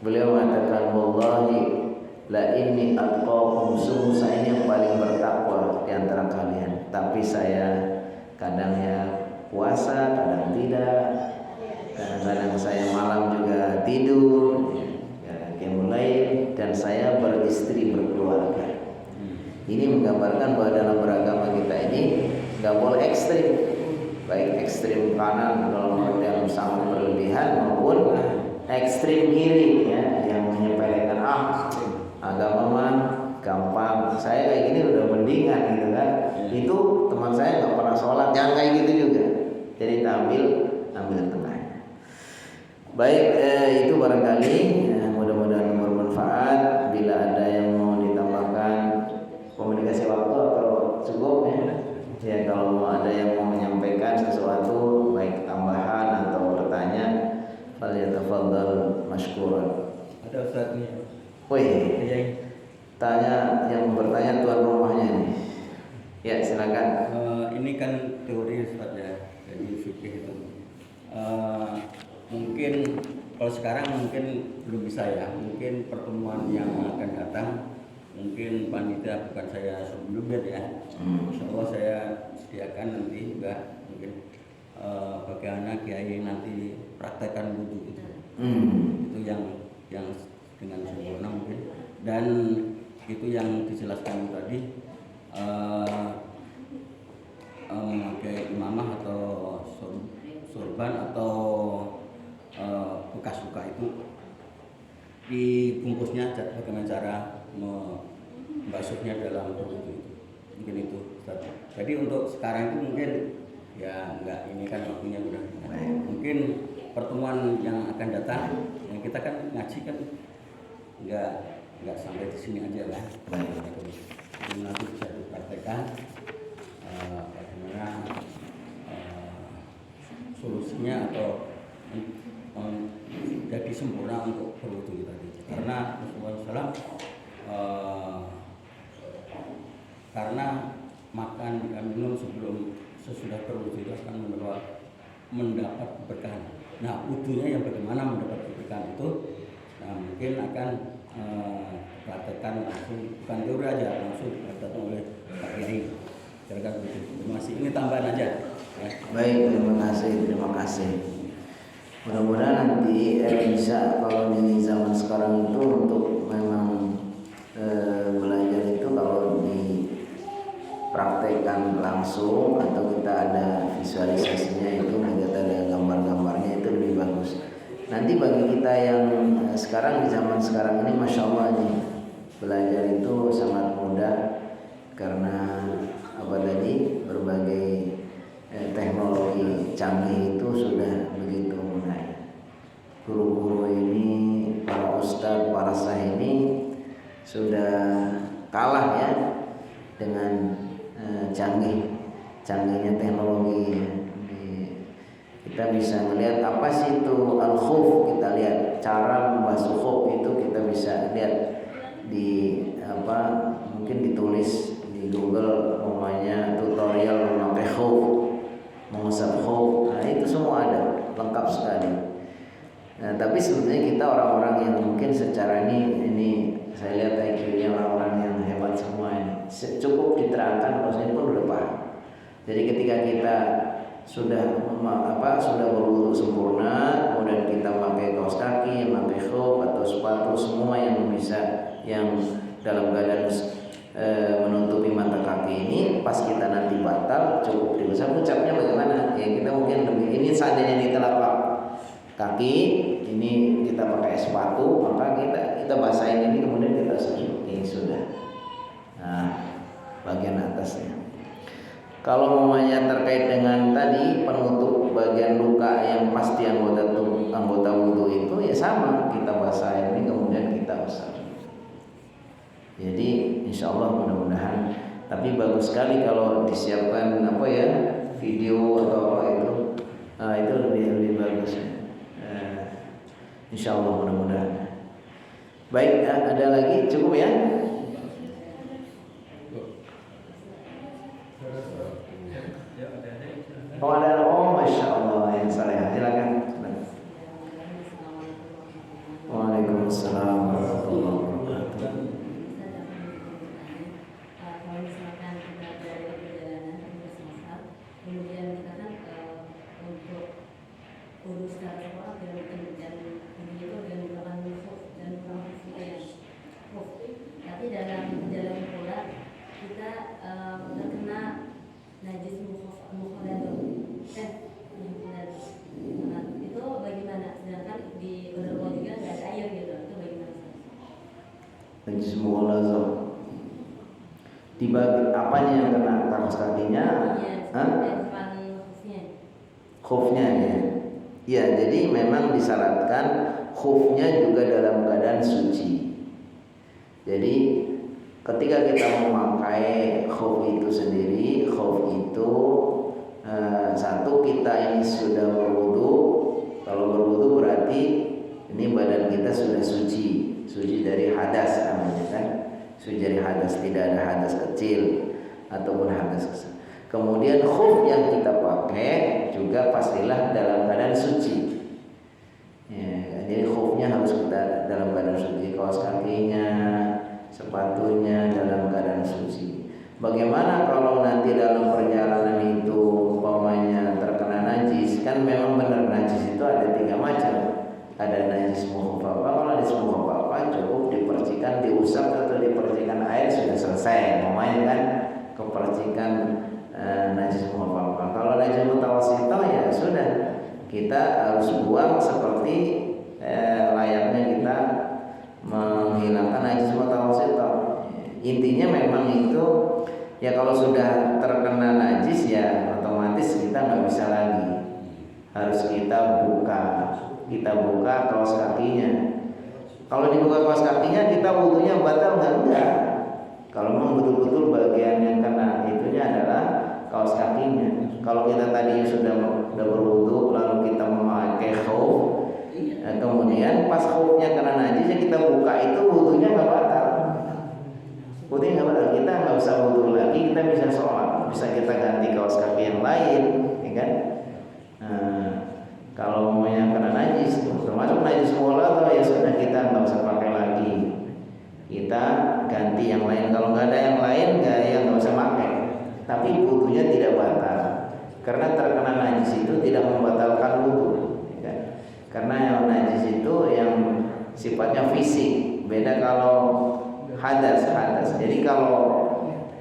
beliau mengatakan, wallahi la inni atqakum, sungguh saya ini yang paling bertakwa di antara kalian. Tapi saya kadangnya puasa, kadang tidak. Kadang-kadang saya malam juga tidur, mulai, dan saya beristri, berkeluarga. Ini menggambarkan bahwa dalam beragama kita ini nggak boleh ekstrim, baik ekstrim kanan dalam artian sangat berlebihan maupun ekstrim kiri ya, yang menyepelekan agama mah gampang, saya kayak gini udah mendingan gitu kan. Itu teman saya nggak pernah sholat, jangan kayak gitu juga. Jadi ambil tengahnya. Baik, itu barangkali mudah-mudahan bermanfaat. Bila ada yang mau ditambahkan, komunikasi waktu atau cukup ya, kalau mau ada yang mau menyampaikan sesuatu baik tambahan atau bertanya, falyatafadhal mashkuran. Ada ustadznya. Wih, tanya yang bertanya tuan rumahnya ini. Ya silakan. Ini kan teori Ustaz ya, jadi fikih itu. Mungkin kalau sekarang mungkin belum bisa ya. Mungkin pertemuan yang akan datang, mungkin panitia bukan saya sebelumnya ya. Insyaallah saya sediakan nanti juga mungkin bagaimana kiai nanti praktekkan wudu itu. Itu yang dengan sempurna mungkin. Dan itu yang dijelaskan tadi, memakai imamah atau sorban atau bekas luka itu dibungkusnya bagaimana cara membasuhnya dalam berwudu itu. Mungkin itu Ustaz. Jadi untuk sekarang itu mungkin ya enggak, ini kan waktunya udah. Mungkin pertemuan yang akan datang, yang kita kan ngaji kan enggak sampai di sini aja lah. Nanti bisa dipraktekkan bagaimana solusinya atau jadi sempurna untuk berwudu tadi. Karena Rasulullah SAW karena makan dan minum sesudah berwudu itu akan mendapat keberkahan. Nah, wudunya yang bagaimana mendapat keberkahan itu, nah, mungkin akan praktekkan langsung, bukan teori aja, langsung dipraktekkan oleh Pak Kiai. Kira-kira begitu. Masih ini tambahan aja. Ya. Baik, terima kasih. Mudah-mudahan nanti bisa kalau di zaman sekarang itu untuk memang belajar itu kalau dipraktekkan langsung atau kita ada visualisasinya itu kita ada gambar-gambarnya itu lebih bagus. Nanti bagi kita yang sekarang di zaman sekarang ini Masya Allah nih, belajar itu sangat mudah karena apa tadi berbagai teknologi canggih itu sudah begitu mudah. Guru-guru ini, para ustadz, para syekh ini sudah kalah ya dengan canggihnya teknologi. Kita bisa melihat apa sih itu al-khuf, kita lihat cara membasuh khuf itu kita bisa lihat di apa, mungkin ditulis di Google namanya tutorial memakai khuf, mengusap khuf. Nah, itu semua ada, lengkap sekali. Nah, tapi sebenarnya kita orang-orang yang mungkin secara ini saya lihat IQ-nya orang-orang yang hebat semua ini. Cukup diterangkan prosesnya pun udah paham. Jadi ketika kita sudah berwudu sempurna, kemudian kita pakai kaos kaki, pakai khuf atau sepatu, semua yang bisa yang dalam keadaan menutupi mata kaki ini, pas kita nanti batal cukup diusap. Ucapnya bagaimana? Ya kita mungkin lebih ini seandainya di telapak kaki ini kita pakai sepatu, maka kita basahin ini kemudian kita usap ini sudah. Nah, bagian atasnya. Kalau mamanya terkait dengan tadi penutup bagian luka yang pasti anggota wudu itu ya sama, kita basahin ini kemudian kita usap. Jadi insya Allah mudah-mudahan, tapi bagus sekali kalau disiapkan video atau apa itu, itu lebih bagus. Insya Allah mudah-mudahan. Baik, ada lagi cukup ya? Masya Allah yang saleh, silakan. Waalaikumsalam warahmatullahi wabarakatuh. Kalau misalkan kita dari perjalanan bersama, kemudian kita kan untuk urus secara sekolah dan itu dan melakukan khuf dan melakukan fidyah. Tapi dalam perjalanan pula kita terkena najis mukhaladun. Itu bagaimana? Sedangkan di Qadarullah juga nggak ada air gitu. Itu bagaimana? Najis mukhaladun. Di bagian apanya yang kena, kaos kakinya? Khufnya ya. Ya, jadi memang disyaratkan khufnya juga dalam keadaan suci. Jadi ketika kita memakai khuf itu sendiri, khuf itu satu, kita ini sudah berwudu. Kalau berwudu berarti ini badan kita sudah suci dari hadas namanya kan. Suci dari hadas, tidak ada hadas kecil ataupun hadas besar. Kemudian khuf yang kita pakai juga pastilah dalam keadaan suci. Ya, jadi khufnya harus kita dalam keadaan suci, kaos kakinya, sepatunya dalam keadaan suci. Bagaimana kalau nanti dalam perjalanan itu umpamanya terkena najis? Kan memang benar najis itu ada 3 macam. Ada najis mukhafafah. Kalau najis mukhafafah cukup dipercikan, diusap atau dipercikan air sudah selesai. Umpamanya kan kepercikan najis mukhafafah. Kalau najis mutawassithah ya sudah, kita harus buang seperti layaknya kita menghilangkan najis mutawassithah. Intinya memang itu ya, kalau sudah terkena najis ya otomatis kita nggak bisa lagi, harus kita buka kaos kakinya. Kalau dibuka kaos kakinya kita wudunya batal enggak? Kalau memang betul-betul bagian yang kena itunya adalah kaos kakinya. Kalau kita tadi sudah berwudu lalu kita memakai khuf, kemudian pas khufnya kena najis ya kita buka, itu wudunya nggak batal. Wudunya nggak batal, kita nggak usah wudu lagi, kita bisa sholat, bisa kita ganti kaos kaki yang lain, ya kan? Kalau mau yang kena najis, termasuk najis mukhalathah, ya sudah kita nggak usah pakai lagi, kita ganti yang lain. Kalau nggak ada yang lain, nggak usah pakai. Tapi wudunya tidak batal, karena terkena najis itu tidak membatalkan wudu. Ya. Karena yang najis itu yang sifatnya fisik, beda kalau hadas. Jadi kalau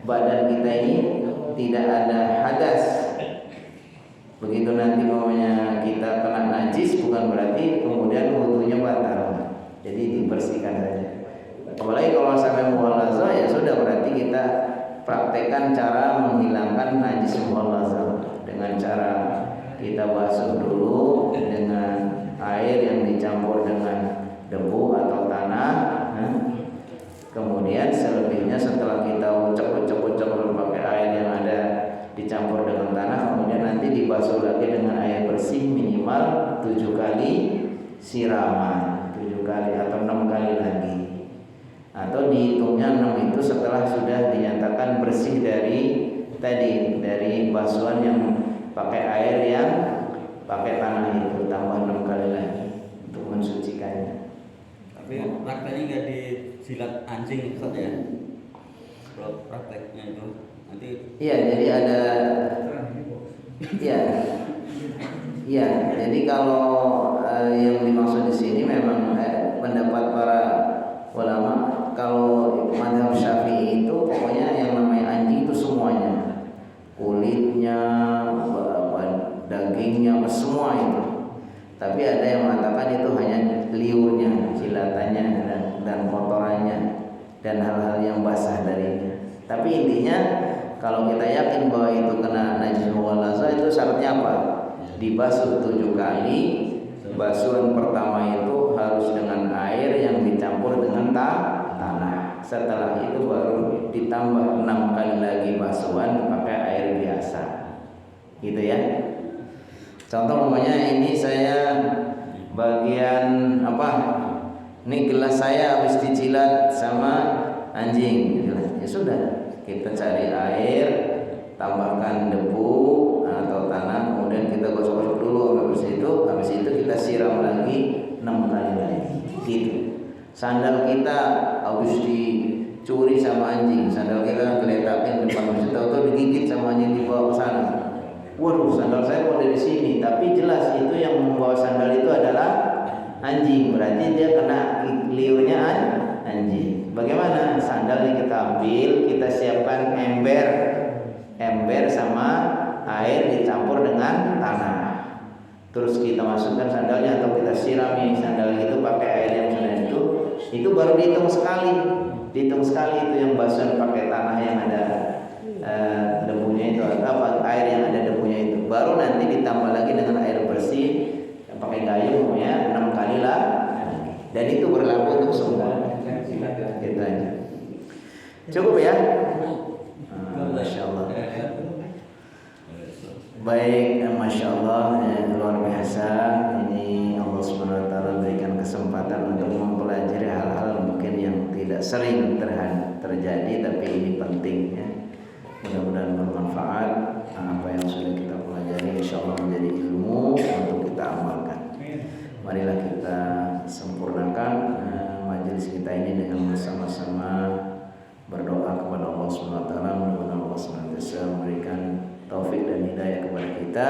badan kita ini tidak ada hadas, begitu nanti maunya kita kena najis, bukan berarti kemudian wudunya batal. Jadi dibersihkan saja. Apalagi kalau sampai mughallazah, ya sudah, berarti kita praktekkan cara menghilangkan najis mughallazah dengan cara kita basuh dulu dengan air yang dicampur dengan debu atau tanah. Kemudian selebihnya setelah kita ucap pakai air yang ada dicampur dengan tanah, kemudian nanti dibasuh lagi dengan air bersih minimal 7 kali siraman, 7 kali atau 6 kali lagi, atau dihitungnya 6 itu setelah sudah dinyatakan bersih dari basuhan yang pakai air yang pakai tanah itu, tambah 6 kali lagi untuk mensucikannya. Tapi prakteknya nggak disilat anjing Ustaz ya? Kalau prakteknya itu nanti. Iya, jadi ada. Iya, jadi kalau yang dimaksud di sini memang pendapat para ulama, kalau mazhab Syafi'i itu pokoknya yang namanya anjing itu semuanya, kulitnya, dagingnya, semua itu. Tapi ada yang mengatakan itu hanya liurnya, jilatannya dan kotorannya dan hal-hal yang basah darinya. Tapi intinya kalau kita yakin bahwa itu kena najis mughallazah, itu syaratnya apa? Dibasuh 7 kali. Basuhan pertama itu harus dengan air yang dicampur dengan tanah. Setelah itu baru ditambah 6 kali lagi basuhan pakai air biasa. Gitu ya. Contoh umpamanya ini saya bagian apa? Ini gelas saya habis dijilat sama anjing. Ya sudah, kita cari air, tambahkan debu atau tanah, kemudian kita gosok-gosok dulu habis itu kita siram lagi 6 kali lagi. Gitu. Sandal kita habis dicuri sama anjing, sandal kita geletakin depan masjid, tahu-tahu digigit sama anjing, dibawa ke sana. Waduh, sandal saya kok dari sini, tapi jelas itu yang membawa sandal itu adalah anjing, berarti dia kena liurnya anjing. Bagaimana? Sandalnya kita ambil, kita siapkan ember sama air dicampur dengan tanah. Terus kita masukkan sandalnya atau kita sirami sandal itu pakai air yang sudah itu baru dihitung sekali itu yang basuhan pakai tanah yang ada debunya itu, atau air yang ada debunya itu, baru nanti ditambah lagi dengan air bersih yang pakai gayung ya 6 kali lah, dan itu berlaku untuk semua. Gitu aja. Cukup ya? Masya Allah. Baik, Masya Allah, luar biasa. Ini Allah Subhanahu Wa Taala berikan kesempatan untuk mempelajari hal-hal mungkin yang tidak sering terjadi, tapi ini penting ya. Mudah-mudahan bermanfaat apa yang sudah kita pelajari, insya Allah menjadi ilmu untuk kita amalkan. Marilah kita sempurnakan majelis kita ini dengan bersama-sama berdoa kepada Allah Subhanahu Wa Taala. Mudah-mudahan Allah senantiasa memberikan taufik dan hidayah kepada kita,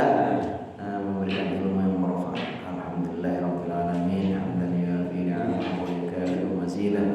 memberikan ilmu yang bermanfaat. Alhamdulillahirabbil alamin, hamdan yuafi ni'amahu wa yukafi'u mazidah.